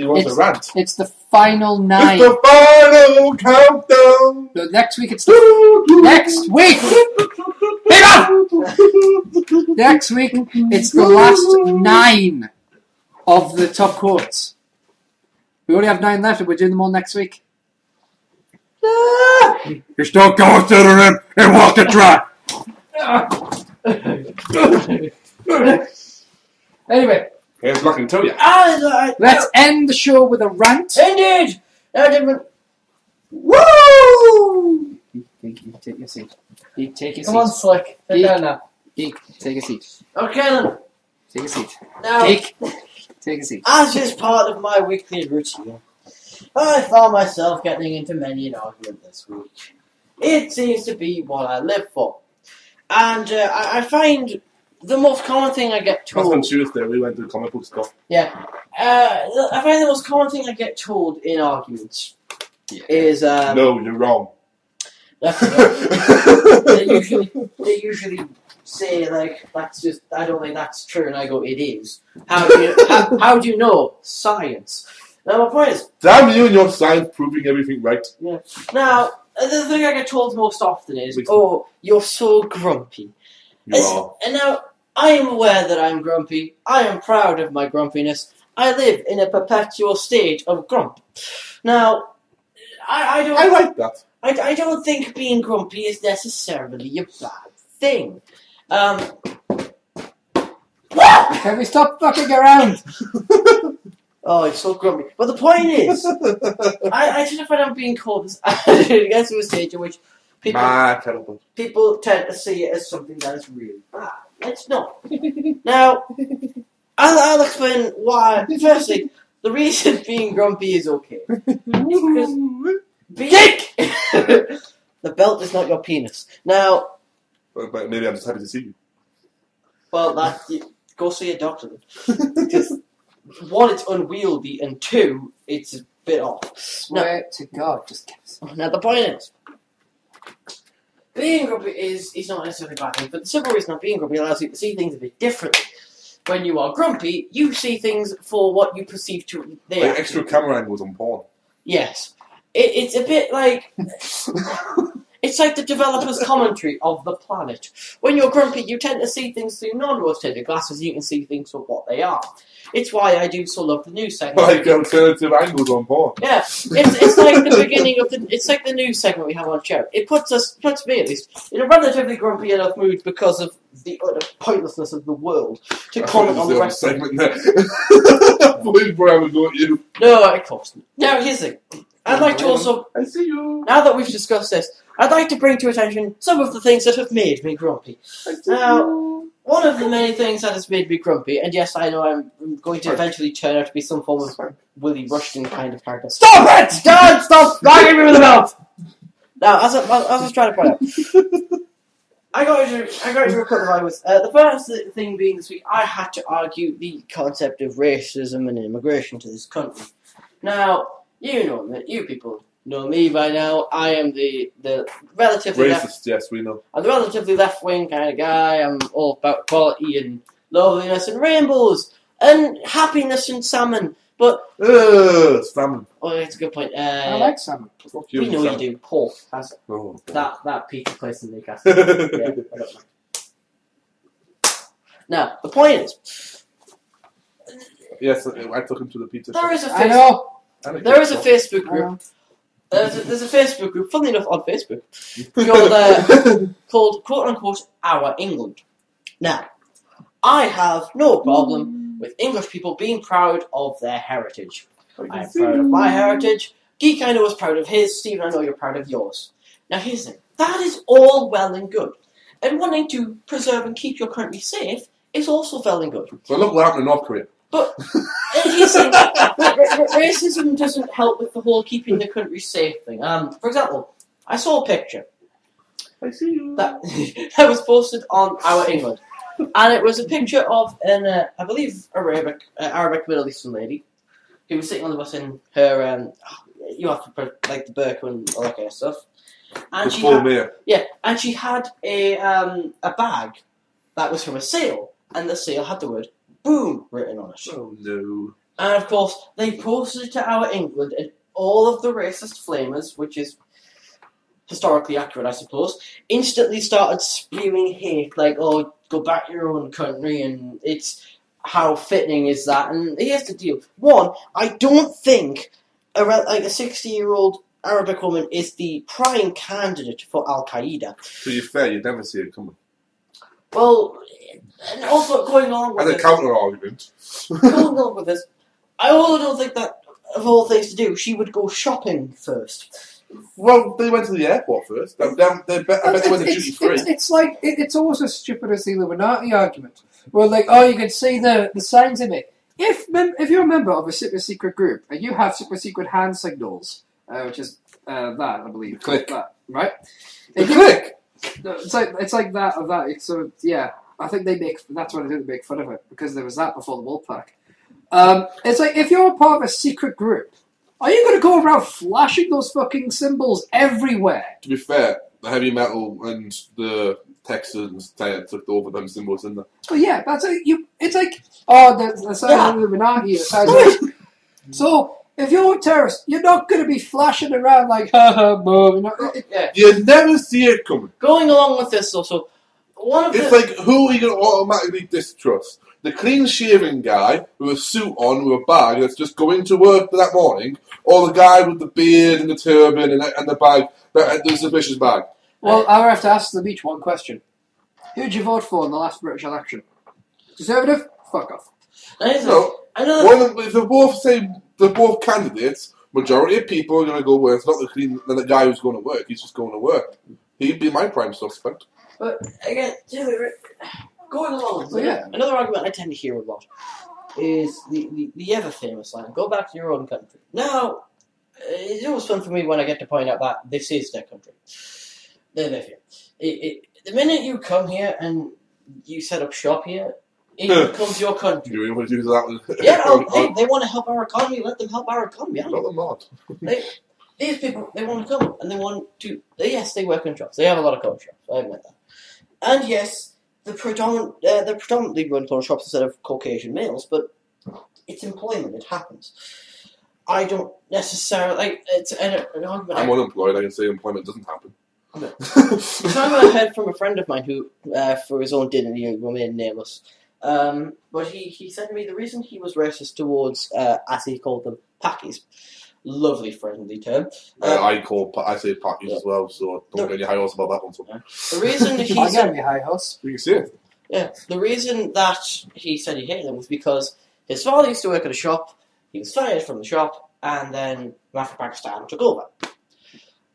want to rant? It's the final 9. It's the final countdown! No, next week it's the next week. Hang on! Next week it's the last 9 of the top quotes. We only have 9 left, and we're doing them all next week. You still going through the rim and walk the track. Anyway, Here's luck and tell you. let's end the show with a rant. Indeed! Woo! Take your seat. Take your seat. Come on, Slick. Sit down now. Take a seat. Okay then. Take a seat. Now, Take a seat. as is part of my weekly routine, I found myself getting into many an argument this week. It seems to be what I live for. And I find the most common thing I get Last on told... Tuesday, we went to the comic book store. Yeah. I find the most common thing I get told in arguments is... No, you're wrong. they usually say, like, that's just, I don't think that's true, and I go, it is. How do you know? Science. Now, my point is... Damn you and your science proving everything right. Yeah. Now, the thing I get told most often is, oh, you're so grumpy. You are. And now, I am aware that I'm grumpy. I am proud of my grumpiness. I live in a perpetual state of grump. Now, I don't... I like that. I don't think being grumpy is necessarily a bad thing. Can we stop fucking around? Oh, it's so grumpy. But the point is, I just find I'm being called this. It gets to a stage in which people tend to see it as something that is really bad. It's not. Now, I'll explain why. Firstly, the reason being grumpy is okay. Because Dick! The belt is not your penis. Now... But maybe I'm just happy to see you. Well, go see a doctor then. Because, 1, it's unwieldy, and 2, it's a bit off. Swear to God, just get us. Now, the point is, being grumpy is not necessarily a bad thing, but the simple reason of being grumpy allows you to see things a bit differently. when you are grumpy, you see things for what you perceive to they Like are. extra camera angles on porn. Yes. It's a bit like... It's like the developer's commentary of the planet. When you're grumpy, you tend to see things through non-rose-tinted glasses. You can see things for what they are. It's why I do so love the news segment. Like alternative angles on porn. Yeah, it's like the beginning of the. It's like the news segment we have on the show. It puts me at least, in a relatively grumpy enough mood because of the utter pointlessness of the world to comment on the rest of it. Segment there. Please, Brian, go at you. No, of course not. Now here's the thing. I'd like to also. I see you. Now that we've discussed this, I'd like to bring to attention some of the things that have made me grumpy. Now, one of the many things that has made me grumpy, and yes, I know I'm going to eventually turn out to be some form of Willie Rushton kind of character. Stop it! Dad, stop dragging me with the belt! Now, as I was trying to point out, I got into a couple of arguments. The first thing being this week, I had to argue the concept of racism and immigration to this country. Now, you people know me by now. I am the relatively Racist, yes, we know. I'm the relatively left-wing kind of guy. I'm all about equality and loveliness and rainbows and happiness and salmon. But salmon. oh, that's a good point. I like salmon. We know you do. Paul has Oh, that pizza place in Newcastle. Yeah, I don't know. Now the point is, yes, I took him to the pizza there shop. is a I know. There is a Facebook group. There's a Facebook group, funnily enough, on Facebook, called quote unquote Our England. Now, I have no problem with English people being proud of their heritage. I am proud of my heritage. Geek, I know, is proud of his. Stephen, I know you're proud of yours. Now, here's the thing. That is all well and good. And wanting to preserve and keep your country safe is also well and good. So look what happened in North Korea. But here's the thing. Racism doesn't help with the whole keeping the country safe thing. For example, I saw a picture I see you. that was posted on Our England. And it was a picture of I believe, Arabic Middle Eastern lady who was sitting on the bus in her, you have to put, like, the burqa and all that kind of stuff. And she had a bag that was from a sail, and the sail had the word "boom" written on it. Oh no. And of course, they posted it to Our England, and all of the racist flamers, which is historically accurate, I suppose, instantly started spewing hate, like, oh, go back to your own country, and it's how fitting is that? And here's the deal. One, I don't think a 60-year-old Arabic woman is the prime candidate for Al-Qaeda. To be fair, you'd never see it coming. Well, and also going on with As a counter-argument. Going on with this, I also don't think that, of all things to do, she would go shopping first. Well, they went to the airport first. I bet they went to duty free. It's always as stupid as the Illuminati argument. Where, like, oh, you can see the signs in it. If you're a member of a super secret group and you have super secret hand signals, which is that, I believe. Click. That, right? Click! It's like that of that. So, yeah, I think that's what they do, they make fun of it, because there was that before the Wolfpack. It's like, if you're a part of a secret group, are you going to go around flashing those fucking symbols everywhere? To be fair, the heavy metal and the Texans took over them symbols, didn't they? Well, yeah, that's it's like, oh, the sign of the Illuminati. So, if you're a terrorist, you're not going to be flashing around like, ha ha, boom. You never see it coming. Going along with this also, It's like, who are you going to automatically distrust? The clean-shaven guy with a suit on, with a bag, that's just going to work that morning, or the guy with the beard and the turban and the bag, the suspicious bag? Well, I have to ask them each one question. Who did you vote for in the last British election? Conservative? Fuck off. No. If they're both candidates, majority of people are going to go where it's not the guy who's going to work, he's just going to work. He'd be my prime suspect. But, again, going along with another argument I tend to hear a lot is the ever-famous line, go back to your own country. Now, it's always fun for me when I get to point out that this is their country. They live here. The minute you come here and you set up shop here, it becomes your country. You really want to do that? Yeah, they want to help our economy, let them help our economy. No, they're not. These people, they want to come, and they want to... Yes, they work in shops. They have a lot of coat shops, I admit that. And yes, they're predominantly run clothes shops instead of Caucasian males, but it's employment. It happens. I don't necessarily it's an argument. I'm unemployed. I can say employment doesn't happen. It's an argument I heard from a friend of mine who, for his own dignity, remained nameless. But he said to me the reason he was racist towards, as he called them, Pakis. Lovely friendly term. I say Pakis as well, so don't get any high horse about that one. So. The reason he I said, get me high horse. You can see it. yeah, the reason that he said he hated them was because his father used to work at a shop. He was fired from the shop, and then Mafia Pakistan took over.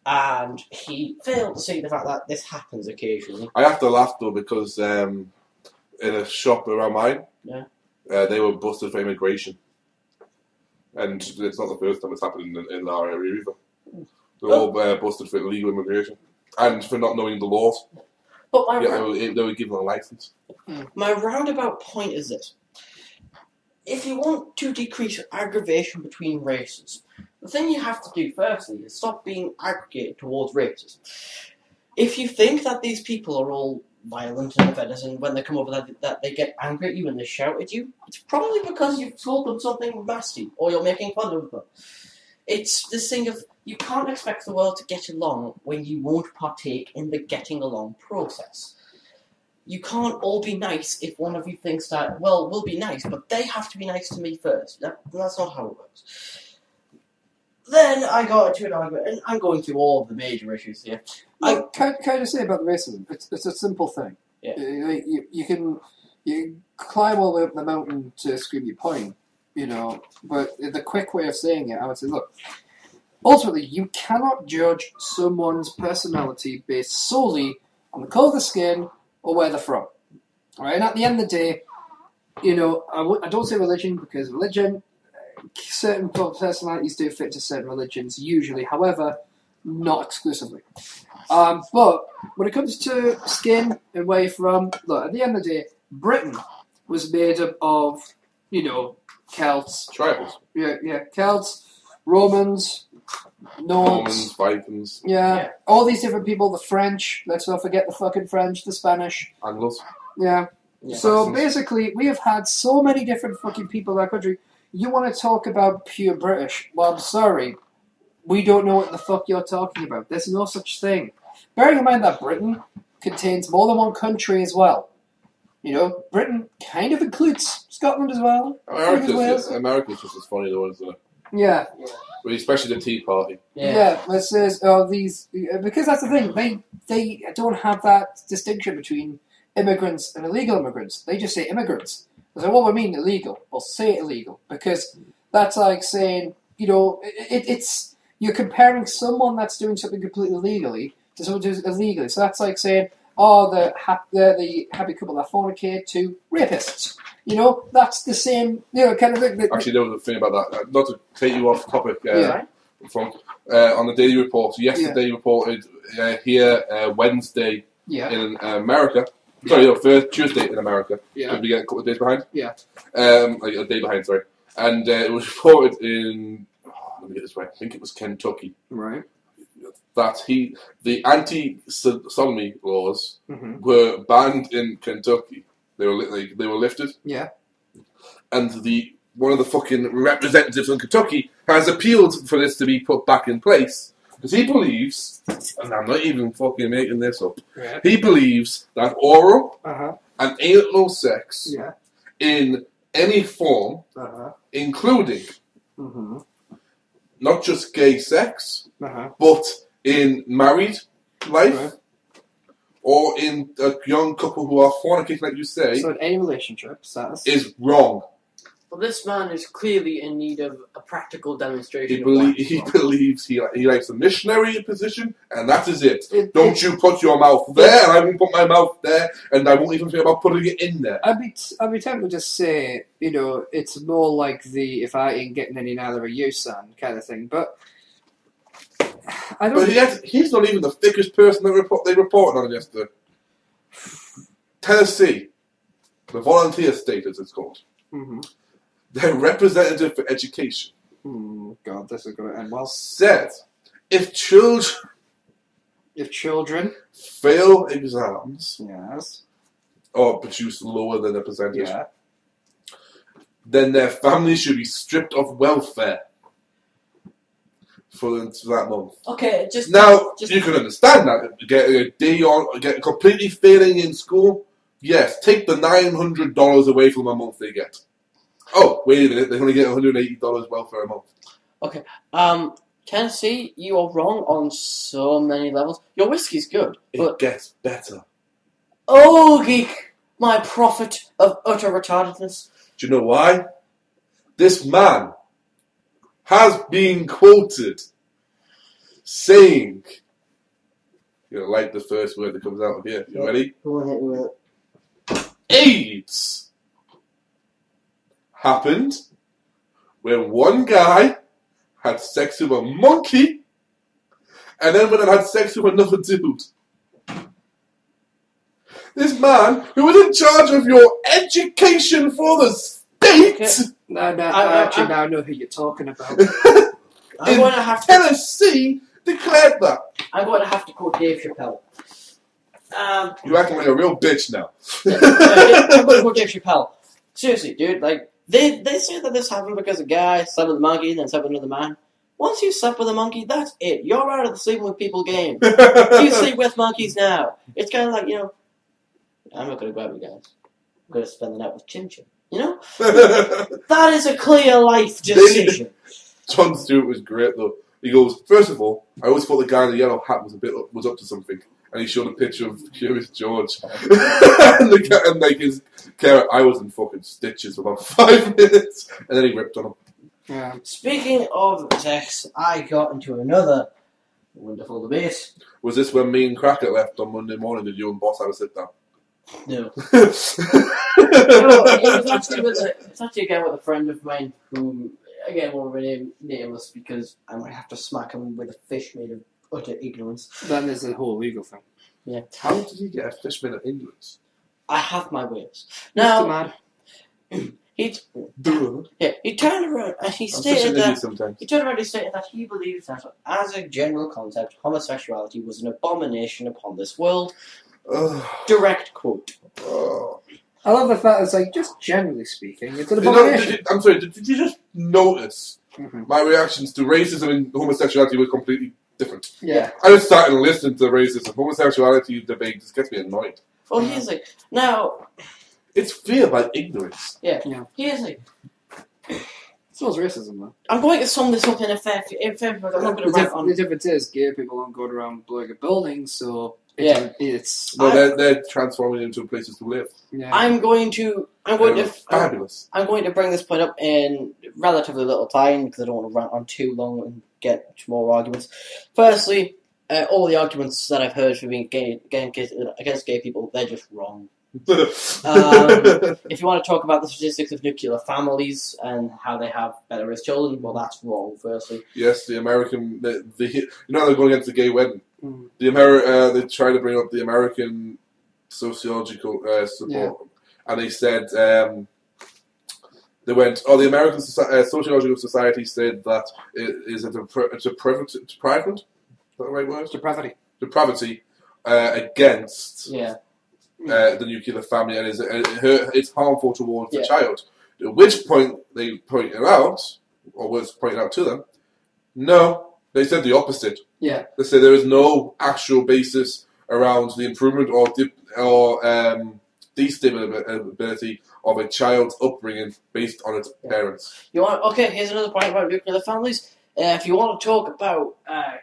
And he failed to see the fact that this happens occasionally. I have to laugh though because in a shop around mine, they were busted for immigration, and it's not the first time it's happened in our area either. They're all busted for illegal immigration and for not knowing the laws. But they were given a license. My roundabout point is this: if you want to decrease aggravation between races, the thing you have to do firstly is stop being aggregated towards races. If you think that these people are all violent and offenders, and when they come over that they get angry at you and they shout at you, it's probably because you've told them something nasty or you're making fun of them. It's this thing of you can't expect the world to get along when you won't partake in the getting along process. You can't all be nice if one of you thinks that, well, we'll be nice, but they have to be nice to me first. That's not how it works. Then I got into an argument, and I'm going through all of the major issues here. Can I just say about the racism? It's a simple thing. Yeah. You can climb all the way up the mountain to scream your point, but the quick way of saying it, I would say, look, ultimately, you cannot judge someone's personality based solely on the colour of the skin or where they're from. All right? And at the end of the day, I don't say religion because religion, certain personalities do fit to certain religions usually, however, not exclusively. But when it comes to skin and where you're from, look, at the end of the day, Britain was made up of, Celts. Tribals. Yeah, Celts, Romans, Nords. Vikings. Yeah, all these different people, the French, let's not forget the fucking French, the Spanish. Anglos. Yeah. So basically, we have had so many different fucking people in our country. You want to talk about pure British? Well, I'm sorry. We don't know what the fuck you're talking about. There's no such thing. Bearing in mind that Britain contains more than one country as well. Britain kind of includes Scotland as well. America's just as funny though, isn't it? Yeah. Especially the Tea Party. Yeah, this is these because that's the thing. They don't have that distinction between immigrants and illegal immigrants. They just say immigrants. They say, what do we mean illegal? Well, say illegal because that's like saying it's you're comparing someone that's doing something completely legally to someone who's illegally. So that's like saying, the happy couple that fornicate to rapists. That's the same kind of thing. Actually, there was a thing about that. Not to take you off topic. On the Daily Report. So yesterday reported here Wednesday in America. Sorry, first Tuesday in America. Yeah. We get a couple of days behind. Yeah. Like a day behind. Sorry. And it was reported in. Let me get this right. I think it was Kentucky. Right. That the anti-sodomy laws were banned in Kentucky. They were lifted. Yeah. And one of the fucking representatives in Kentucky has appealed for this to be put back in place because he believes, and I'm not even fucking making this up. Yeah. He believes that oral and anal sex in any form, including not just gay sex, but in married life, or in a young couple who are fornicating, like you say, so in any relationship, is wrong. Well, this man is clearly in need of a practical demonstration. He believes he likes a missionary position, and that is it. Don't you put your mouth there, and I won't put my mouth there, and I won't even think about putting it in there. I'd be tempted to say, it's more like the if I ain't getting any neither are you, son, kind of thing. But I don't. But he's not even the thickest person they reported on yesterday. Tennessee, the volunteer state, as it's called. Mm-hmm. Their representative for education. God, this is going to end well. Said, if children fail exams, or produce lower than a percentage, Yeah. then their family should be stripped of welfare for that month. Okay, just Now, you can understand that. Get a day on, get completely failing in school. Yes, take the $900 away from a month they get. Oh, wait a minute, they only get $180 welfare a month. Tennessee, you are wrong on so many levels. Your whiskey's good, It but gets better. oh, geek, my prophet of utter retardedness. Do you know why? This man has been quoted saying, like the first word that comes out of here. You ready? Go on, hit me with it. AIDS happened when one guy had sex with a monkey and then went and had sex with another dude. This man, who was in charge of your education for the state, I actually now know who you're talking about. I'm going to have to. Tennessee, declared that. I'm going to have to quote Dave Chappelle. You're acting like a real bitch now. I'm going to quote Dave Chappelle. Seriously, dude. Like they say that this happened because a guy slept with a monkey and then slept with another man. Once you slept with a monkey, that's it. You're out of the sleeping with people game. You sleep with monkeys now. It's kind of like, I'm not going to grab you guys. I'm going to spend the night with Chin Chin. That is a clear life decision. Jon Stewart was great though. He goes, first of all, I always thought the guy in the yellow hat was up to something, and he showed a picture of Curious George, and like his carrot, I was in fucking stitches for about 5 minutes, and then he ripped on him. Yeah. Speaking of sex, I got into another wonderful debate. Was this when me and Cracker left on Monday morning? Did you and Boss have a sit down? No. It's actually again with a friend of mine who, again, will remain nameless because I might have to smack him with a fish made of utter ignorance. Then there's the whole legal thing. Yeah. How did you get a fish made of ignorance? I have my ways. Mr. Now, Mad. he turned around and he I'm such stated an idiot that sometimes. he believes that, as a general concept, homosexuality was an abomination upon this world. Direct quote. I love the fact it's like, just generally speaking, it's an You know, abomination. I'm sorry, did you just notice Mhm. my reactions to racism and homosexuality were completely different? Yeah. I just started listening to the racism. Homosexuality debate just gets me annoyed. Well, he's like, now, It's fear by ignorance. he's like, So is racism, though. I'm going to sum this up in a fair but I'm not going to rant on. The difference is, gay people don't go around blowing up buildings, so it's No, they're transforming into places to live. I'm going to Fabulous. I'm going to bring this point up in relatively little time because I don't want to rant on too long and get more arguments. Firstly, all the arguments that I've heard for being against gay people, they're just wrong. If you want to talk about the statistics of nuclear families and how they have better raised children, well, that's wrong. Firstly, Yes, the American, they're going against the gay wedding. Mm. They try to bring up the American sociological support, and they said they went. Oh, the American Sociological Society said that it's a depravity. Is that the right word? depravity. Depravity against yeah. the nuclear family, and it's harmful towards the Yeah. child. At which point they pointed out, or was pointed out to them, no, they said the opposite. Yeah. They say there is no actual basis around the improvement or destability of a child's upbringing based on its parents. Here's another point about nuclear families. If you want to talk about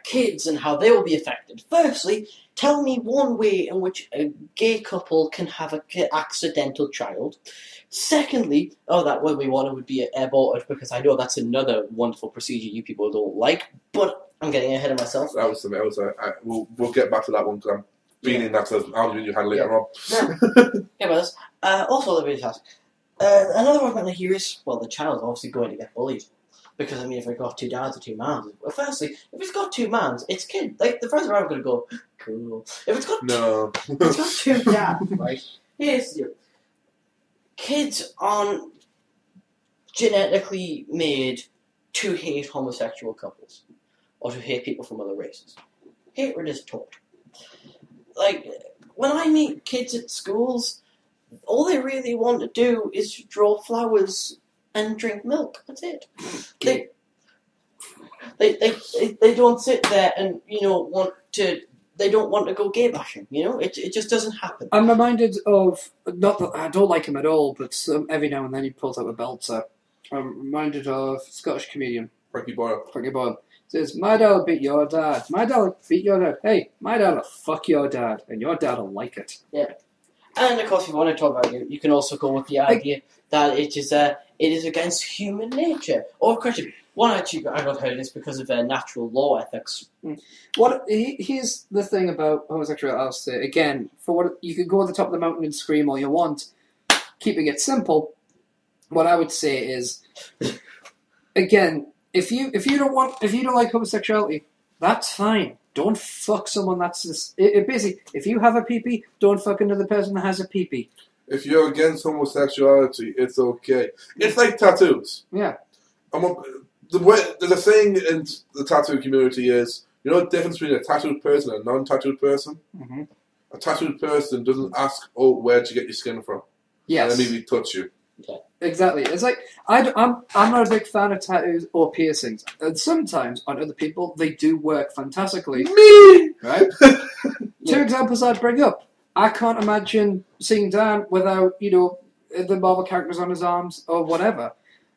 kids and how they will be affected, firstly, tell me one way in which a gay couple can have an accidental child. Secondly, that way we want it would be aborted, because I know that's another wonderful procedure you people don't like, but I'm getting ahead of myself. That was something else. We'll get back to that one because I'm feeling that's an argument you had later on. Yeah, but this. Also, the really fast. Another argument here is, well, the child's obviously going to get bullied. Because, I mean, if it's got two dads or two mans, well, firstly, if it's got two mans, it's kid. Like, the first one I'm going to go, cool. If it's got two dads, right? Here's the kids aren't genetically made to hate homosexual couples or to hate people from other races. Hatred is taught. Like, when I meet kids at schools, all they really want to do is draw flowers and drink milk. That's it. They don't sit there and want to. They don't want to go gay bashing. It just doesn't happen. I'm reminded of, not that I don't like him at all, but every now and then he pulls out a belter. I'm reminded of Scottish comedian Frankie Boyle. Frankie Boyle. Says, my dad will beat your dad. My dad will beat your dad. Hey, my dad will fuck your dad, and your dad will like it. Yeah. And of course, if you want to talk about it, you can also go with the idea that it is against human nature. Or question. One, actually, I got heard this because of natural law ethics. Here's the thing about homosexuality. Again, for what you could go to the top of the mountain and scream all you want. Keeping it simple, what I would say is, again, if you don't like homosexuality, that's fine. Don't fuck someone that's basically. If you have a pee-pee, don't fuck another person that has a pee-pee. If you're against homosexuality, it's okay. It's like tattoos. Yeah. There's a saying in the tattoo community is, you know the difference between a tattooed person and a non-tattooed person? Mm-hmm. A tattooed person doesn't ask, where'd you get your skin from? Yes. And then maybe touch you. Yeah. Exactly. It's like, I'm not a big fan of tattoos or piercings. And sometimes, on other people, they do work fantastically. Me! Right? Two examples I'd bring up. I can't imagine seeing Dan without, the Marvel characters on his arms or whatever.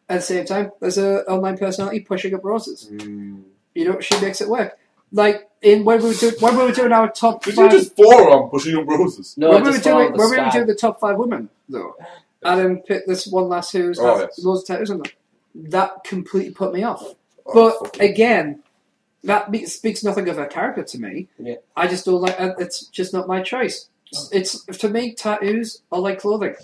At the same time, there's an online personality pushing up roses. She makes it work. Like when we were doing our top 5. Did you just forearm pushing up roses? No, when we were doing the top 5 women, though, Adam picked this one lass who's had loads of tattoos on them. That completely put me off. But again, that speaks nothing of her character to me. Yeah. I just don't like. It's just not my choice. It's for me, tattoos are like clothing.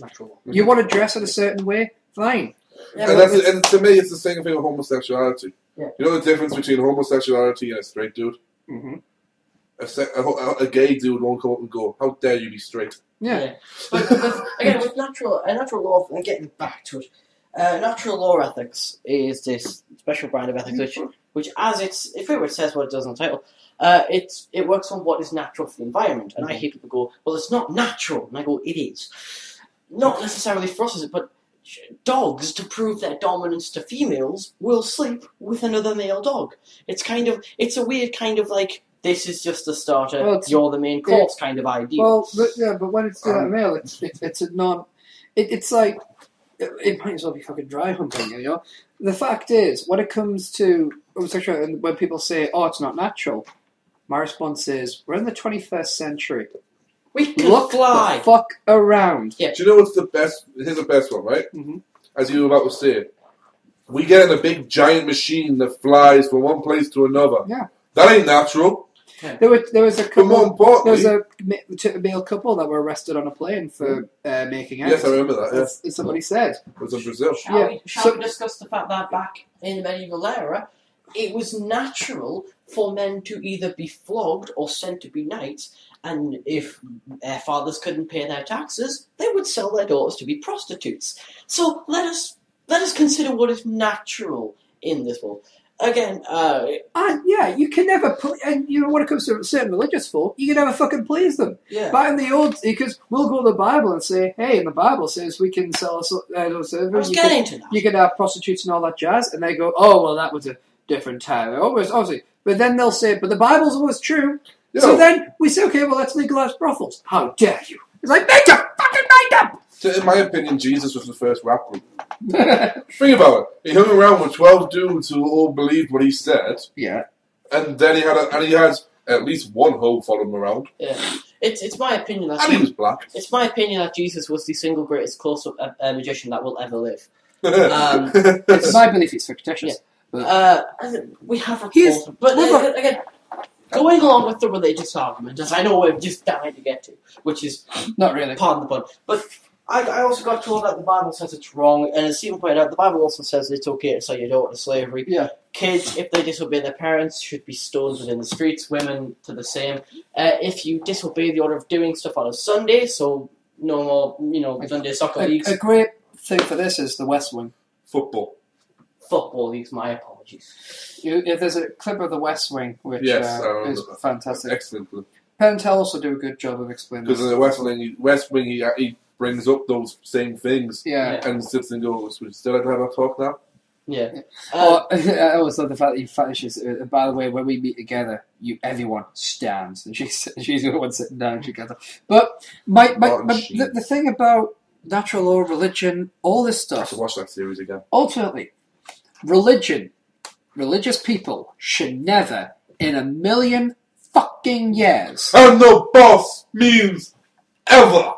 You want to dress in a certain way, fine. Yeah, and to me, it's the same thing with homosexuality. Yeah. You know the difference between homosexuality and a straight dude? Mm-hmm. A gay dude won't come up and go, how dare you be straight? Yeah. But with natural law, and getting back to it, natural law ethics is this special brand of ethics which as it pretty much says what it does in the title, it works on what is natural for the environment. And I hear people go, well, it's not natural. And I go, it is. Not necessarily for us, but dogs, to prove their dominance to females, will sleep with another male dog. It's a weird kind of like, this is just the starter, you're the main course kind of idea. Well, but when it's doing a male, it's a non... It's like, it might as well be fucking dry humping, The fact is, when it comes to homosexuality, and when people say, it's not natural, my response is, we're in the 21st century. We can Look fly. the fuck around. Yeah. Do you know what's the best? Here's the best one, right? Mm-hmm. As you were about to say, we get in a big giant machine that flies from one place to another. Yeah. That ain't natural. Yeah. There was a couple. More importantly, there was a male couple that were arrested on a plane for making out. Yes, I remember that. Yes, as somebody said. It was in Brazil. Shall we discuss the fact that back in the medieval era, it was natural for men to either be flogged or sent to be knights, and if their fathers couldn't pay their taxes, they would sell their daughters to be prostitutes. So let us consider what is natural in this world. Again, you can never and when it comes to certain religious folk, you can never fucking please them. Yeah. But in the old, because we'll go to the Bible and say, hey, in the Bible says we can sell you can have prostitutes and all that jazz, and they go, oh well, that was a different time. Obviously, but then they'll say, but the Bible's always true. So then we say, okay, well, let's legalize brothels. How dare you? It's like, make up, fucking make up. So in my opinion, Jesus was the first rap group. Think about it. He hung around with 12 dudes who all believed what he said. Yeah. And then he had at least one hoe follow him around. Yeah. It's my opinion that and he was black. It's my opinion that Jesus was the single greatest close-up magician that will ever live. It's my belief it's fictitious. Yeah. We have a but again, going along with the religious argument, as I know we're just dying to get to, which is not really, pardon the pun, but I also got told that the Bible says it's wrong, and as Stephen pointed out, the Bible also says it's okay to sell your daughter to slavery. Yeah. Kids, if they disobey their parents, should be stoned within the streets. Women, to the same. If you disobey the order of doing stuff on a Sunday, so no more, Sunday soccer leagues. A great thing for this is the West Wing. Football leagues, my apologies. If there's a clip of the West Wing, which is fantastic. Excellent clip. Penn and Teller also do a good job of explaining because in the West Wing, he brings up those same things and sits and goes, "We still have to have a talk now." Yeah. I always love the fact that you fetishes. By the way, when we meet together, everyone stands, and she's the one sitting down together. But the thing about natural law, religion, all this I have stuff. to watch that series again. Ultimately, religious people should never, in a million fucking years, And the boss means ever.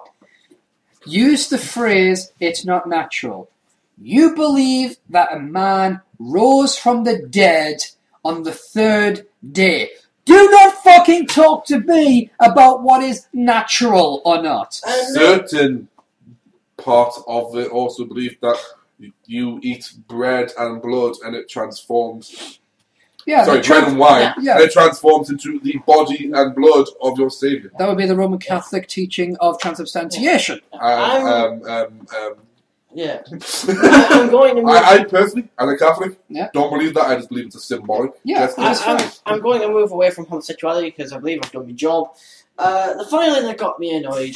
use the phrase "it's not natural." You believe that a man rose from the dead on the third day. Do not fucking talk to me about what is natural or not. Certain part of it also believe that you eat bread and blood and it transforms. Yeah, Bread and wine. Yeah. And it transforms into the body and blood of your Saviour. That would be the Roman Catholic teaching of transubstantiation. Yeah. I'm going to move. I personally, as a Catholic, Yeah. don't believe that. I just believe it's a symbolic. Yeah, gesture. I'm going to move away from homosexuality because I believe I've done my job. The final thing that got me annoyed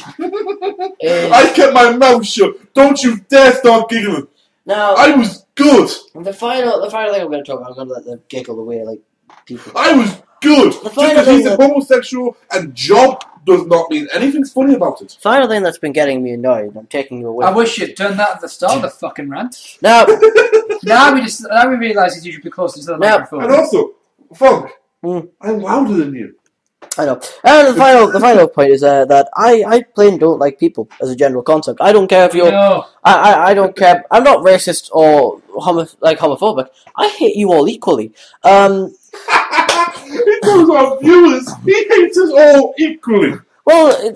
is... I kept my mouth shut. Don't you dare start giggling. Now, I was good. the final thing I'm going to talk about, I'm going to let them giggle away like people. I was good. The Just final because thing he's a that- homosexual and job does not mean anything's funny about it. Final thing that's been getting me annoyed, I'm taking you away. I wish you'd done that at the start of the fucking rant. Now, Now we realise you should be closer to the Now- microphone. And also, Funk, Hmm. I'm louder than you. I know. And the final point is that I plain don't like people as a general concept. I don't care if you're... No. I don't care. I'm not racist or homophobic. I hate you all equally. He knows our viewers. He hates us all equally. Well,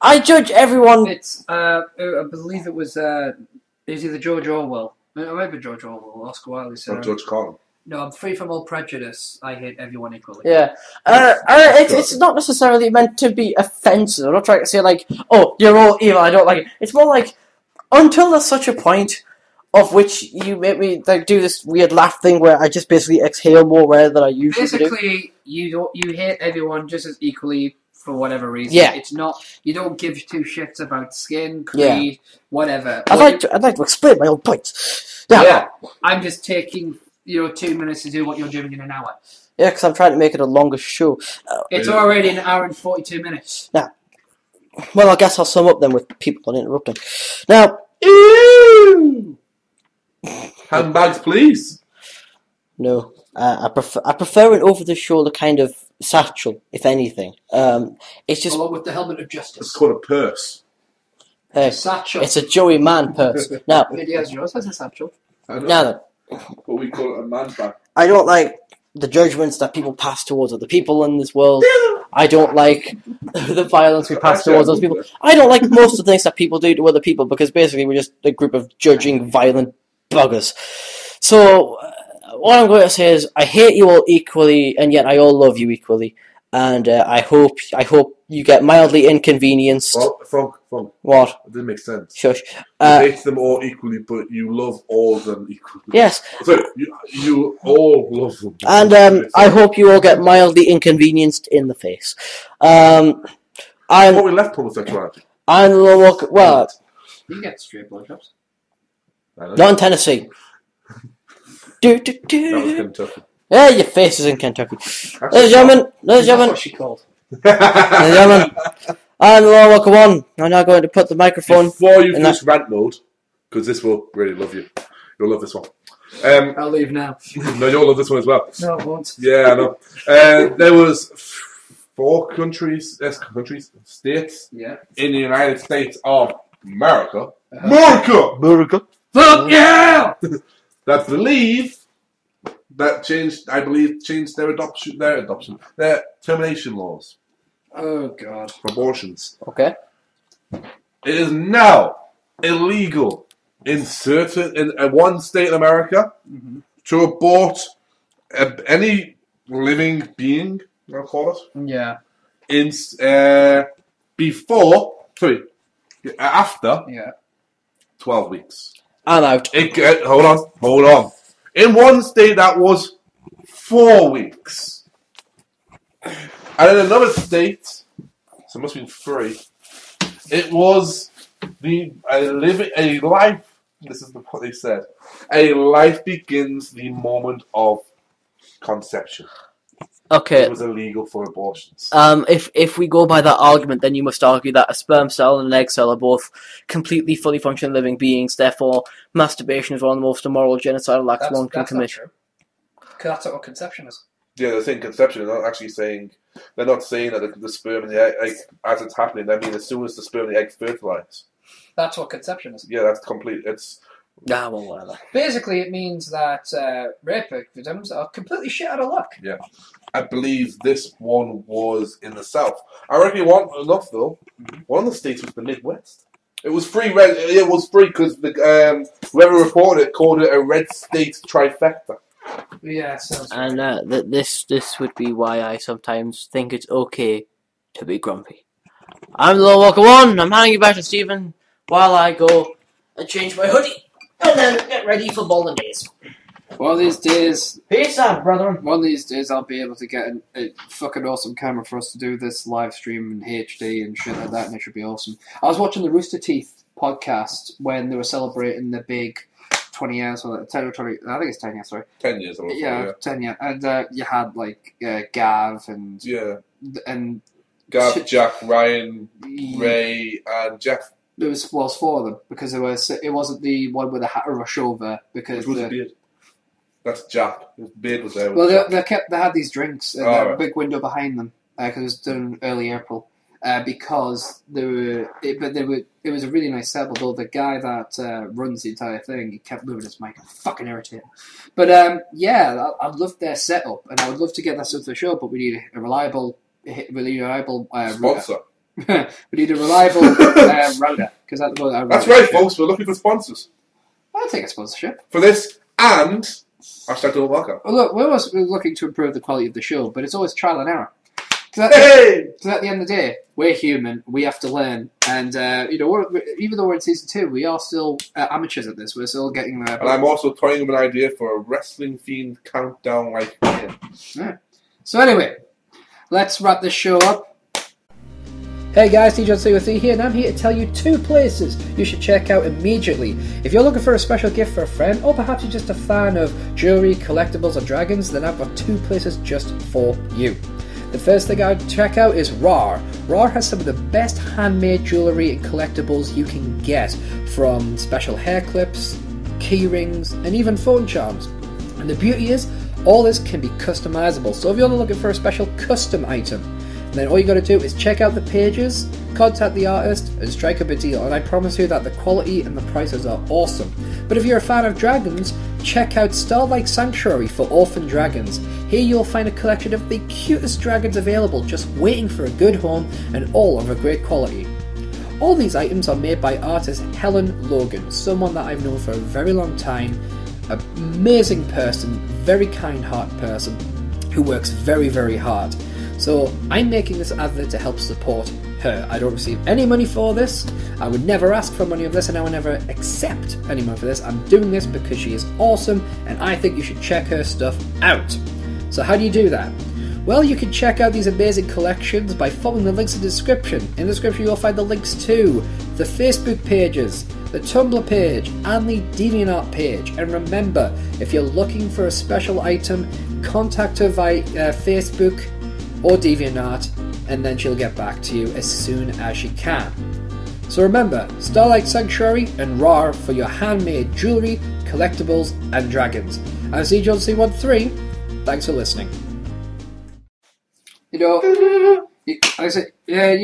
I judge everyone. It's I believe it was either George Orwell. It might be George Orwell or Oscar Wilde said. Or George Carlin. No, I'm free from all prejudice. I hate everyone equally. Yeah, it's not necessarily meant to be offensive. I'm not trying to say like, oh, you're all evil. I don't like it. It's more like until there's such a point of which you make me like do this weird laugh thing where I just basically exhale more rare than I usually do. Basically, you hate everyone just as equally for whatever reason. Yeah. It's not. You don't give two shits about skin, creed, whatever. I'd like to explain my own points. Now, Yeah. I'm just taking 2 minutes to do what you're doing in an hour. Yeah, because I'm trying to make it a longer show. It's already an hour and 42 minutes. Well, I guess I'll sum up then with people not interrupting. Now, Handbags, please. no, I prefer an over-the-shoulder kind of satchel, if anything. It's just Along with the helmet of It's justice. called a purse. Satchel. it's a Joey Man purse. Now, Yes, yours has a satchel. I know, now then, but we call it a man bag. I don't like the judgments that people pass towards other people in this world. I don't like the violence we pass towards those people. I don't like most of the things that people do to other people because basically we're just a group of judging, violent buggers. So, what I'm going to say is I hate you all equally, and yet I all love you equally. And I hope you get mildly inconvenienced. Well, Funk, What? it didn't make sense. Shush. You hate them all equally, but you love all of them equally. Yes, So you all love them. and I hope you all get mildly inconvenienced in the face. I I'm thought we left homosexuality. well, You get straight blowjobs. I know. not in Tennessee. That was Kentucky. Yeah, your face is in Kentucky. Ladies and Actually, gentlemen, That's what she called. ladies and gentlemen, I'm the Lord Welcome One. I'm now going to put the microphone. Before you in finish rant mode, because this will really love you. You'll love this one. I'll leave now. No, you'll love this one as well. No, it won't. Yeah, I know. There was 4 states Yeah. in the United States of America. America. Fuck yeah! That believe that changed their termination laws Oh god. for abortions. Okay. It is now illegal in one state in America to abort any living being. I'll call it Yeah. after Yeah. 12 weeks. I'm out. Hold on. In one state that was 4 weeks. And in another state, so it must have been 3, it was A life. This is what they said. A life begins the moment of conception. Okay. It was illegal for abortions. If we go by that argument, then you must argue that a sperm cell and an egg cell are both completely fully functioning living beings. Therefore, masturbation is one of the most immoral genocidal acts one can commit. That's not what conception is. Yeah, they're saying conception. They're not actually saying. They're not saying that the sperm and the egg, as it's happening. I mean, as soon as the sperm and the egg fertilize. That's what conception is. Yeah, that's complete. It's. Nah, well, whatever. Basically, it means that rape victims are completely shit out of luck. Yeah. I believe this one was in the South. I reckon it wasn't enough, though. One of the states was the Midwest. It was free. It was free because whoever reported it called it a red state trifecta. Yeah, sounds and this would be why I sometimes think it's okay to be grumpy. I'm the Lord Walker 1. I'm handing you back to Stephen while I go and change my hoodie and then get ready for bowling days. One of these days, Peace out, brother. One of these days, I'll be able to get a fucking awesome camera for us to do this live stream in HD and shit like that, and it should be awesome. I was watching the Rooster Teeth podcast when they were celebrating the big 20 years, or 10 or 20, I think it's 10 years, sorry. 10 years, I yeah, 10 years. And you had, like, Gav and... Yeah. And... Gav, Jack, Ryan, Ray, and Jeff. It was four of them, because it wasn't the one with the hat or rush over, because... It was a beard. That's Jack. His beard was there. Well, they had these drinks in the big window behind them, because it was done early April. Because it was a really nice set, although the guy that runs the entire thing, he kept moving his mic. Fucking irritating. But yeah, I love their setup, and I would love to get that stuff to the show, but we need a reliable sponsor. We need a reliable router, because that's right, folks. We're looking for sponsors. I'll take a sponsorship for this, and hashtag don't welcome. Well, look, we're always looking to improve the quality of the show, but it's always trial and error. Because at the end of the day, we're human. We have to learn, and even though we're in season 2, we are still amateurs at this. We're still getting there. And I'm also toying with an idea for a wrestling themed countdown like him. Yeah. So anyway, let's wrap this show up. Hey guys, TJC here, and I'm here to tell you 2 places you should check out immediately. If you're looking for a special gift for a friend, or perhaps you're just a fan of jewellery, collectibles, or dragons, then I've got 2 places just for you. The first thing I'd check out is RAR. RAR has some of the best handmade jewellery and collectibles you can get, from special hair clips, key rings, and even phone charms. And the beauty is, all this can be customizable, so if you're looking for a special custom item, then all you got to do is check out the pages, contact the artist, and strike up a deal, and I promise you that the quality and the prices are awesome. But if you're a fan of dragons, check out Starlight Sanctuary for orphan dragons. Here you'll find a collection of the cutest dragons available, just waiting for a good home, and all of a great quality. All these items are made by artist Helen Logan, someone that I've known for a very long time, an amazing person, very kind-hearted person, who works very, very hard. So I'm making this advert to help support her. I don't receive any money for this. I would never ask for money of this, and I would never accept any money for this. I'm doing this because she is awesome, and I think you should check her stuff out. So how do you do that? Well, you can check out these amazing collections by following the links in the description. In the description you'll find the links to the Facebook pages, the Tumblr page, and the DeviantArt page. And remember, if you're looking for a special item, contact her via Facebook or DeviantArt, and then she'll get back to you as soon as she can. So remember, Starlight Sanctuary and RAR for your handmade jewellery, collectibles, and dragons. I'm CJC13. Thanks for listening. You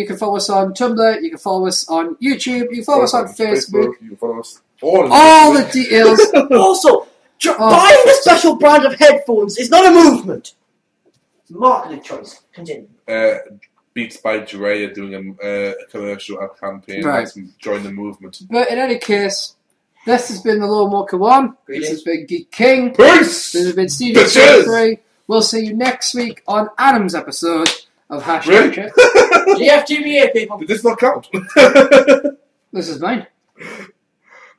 can follow us on Tumblr, you can follow us on YouTube, you can follow us on Facebook. You can follow us all the details. Also, buying a special brand of headphones is not a movement. Marketing choice. Continue. Beats by Dre doing a commercial and campaign. Right. Let's join the movement. But in any case, this has been the Lone Walker 1. This has been Geek King. Peace! This has been Stevie3. We'll see you next week on Adam's episode of Hashtag Chat. GFTBA, people. Did this not count? This is mine.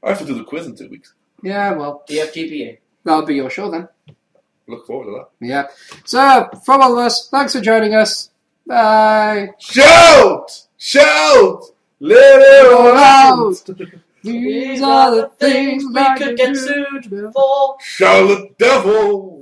I have to do the quiz in 2 weeks. Yeah, well. GFTBA. That'll be your show then. Look forward to that. Yeah. So, from all of us, thanks for joining us. Bye. Shout! Shout! Let it all out. These are the things we could get sued for. Shall the devil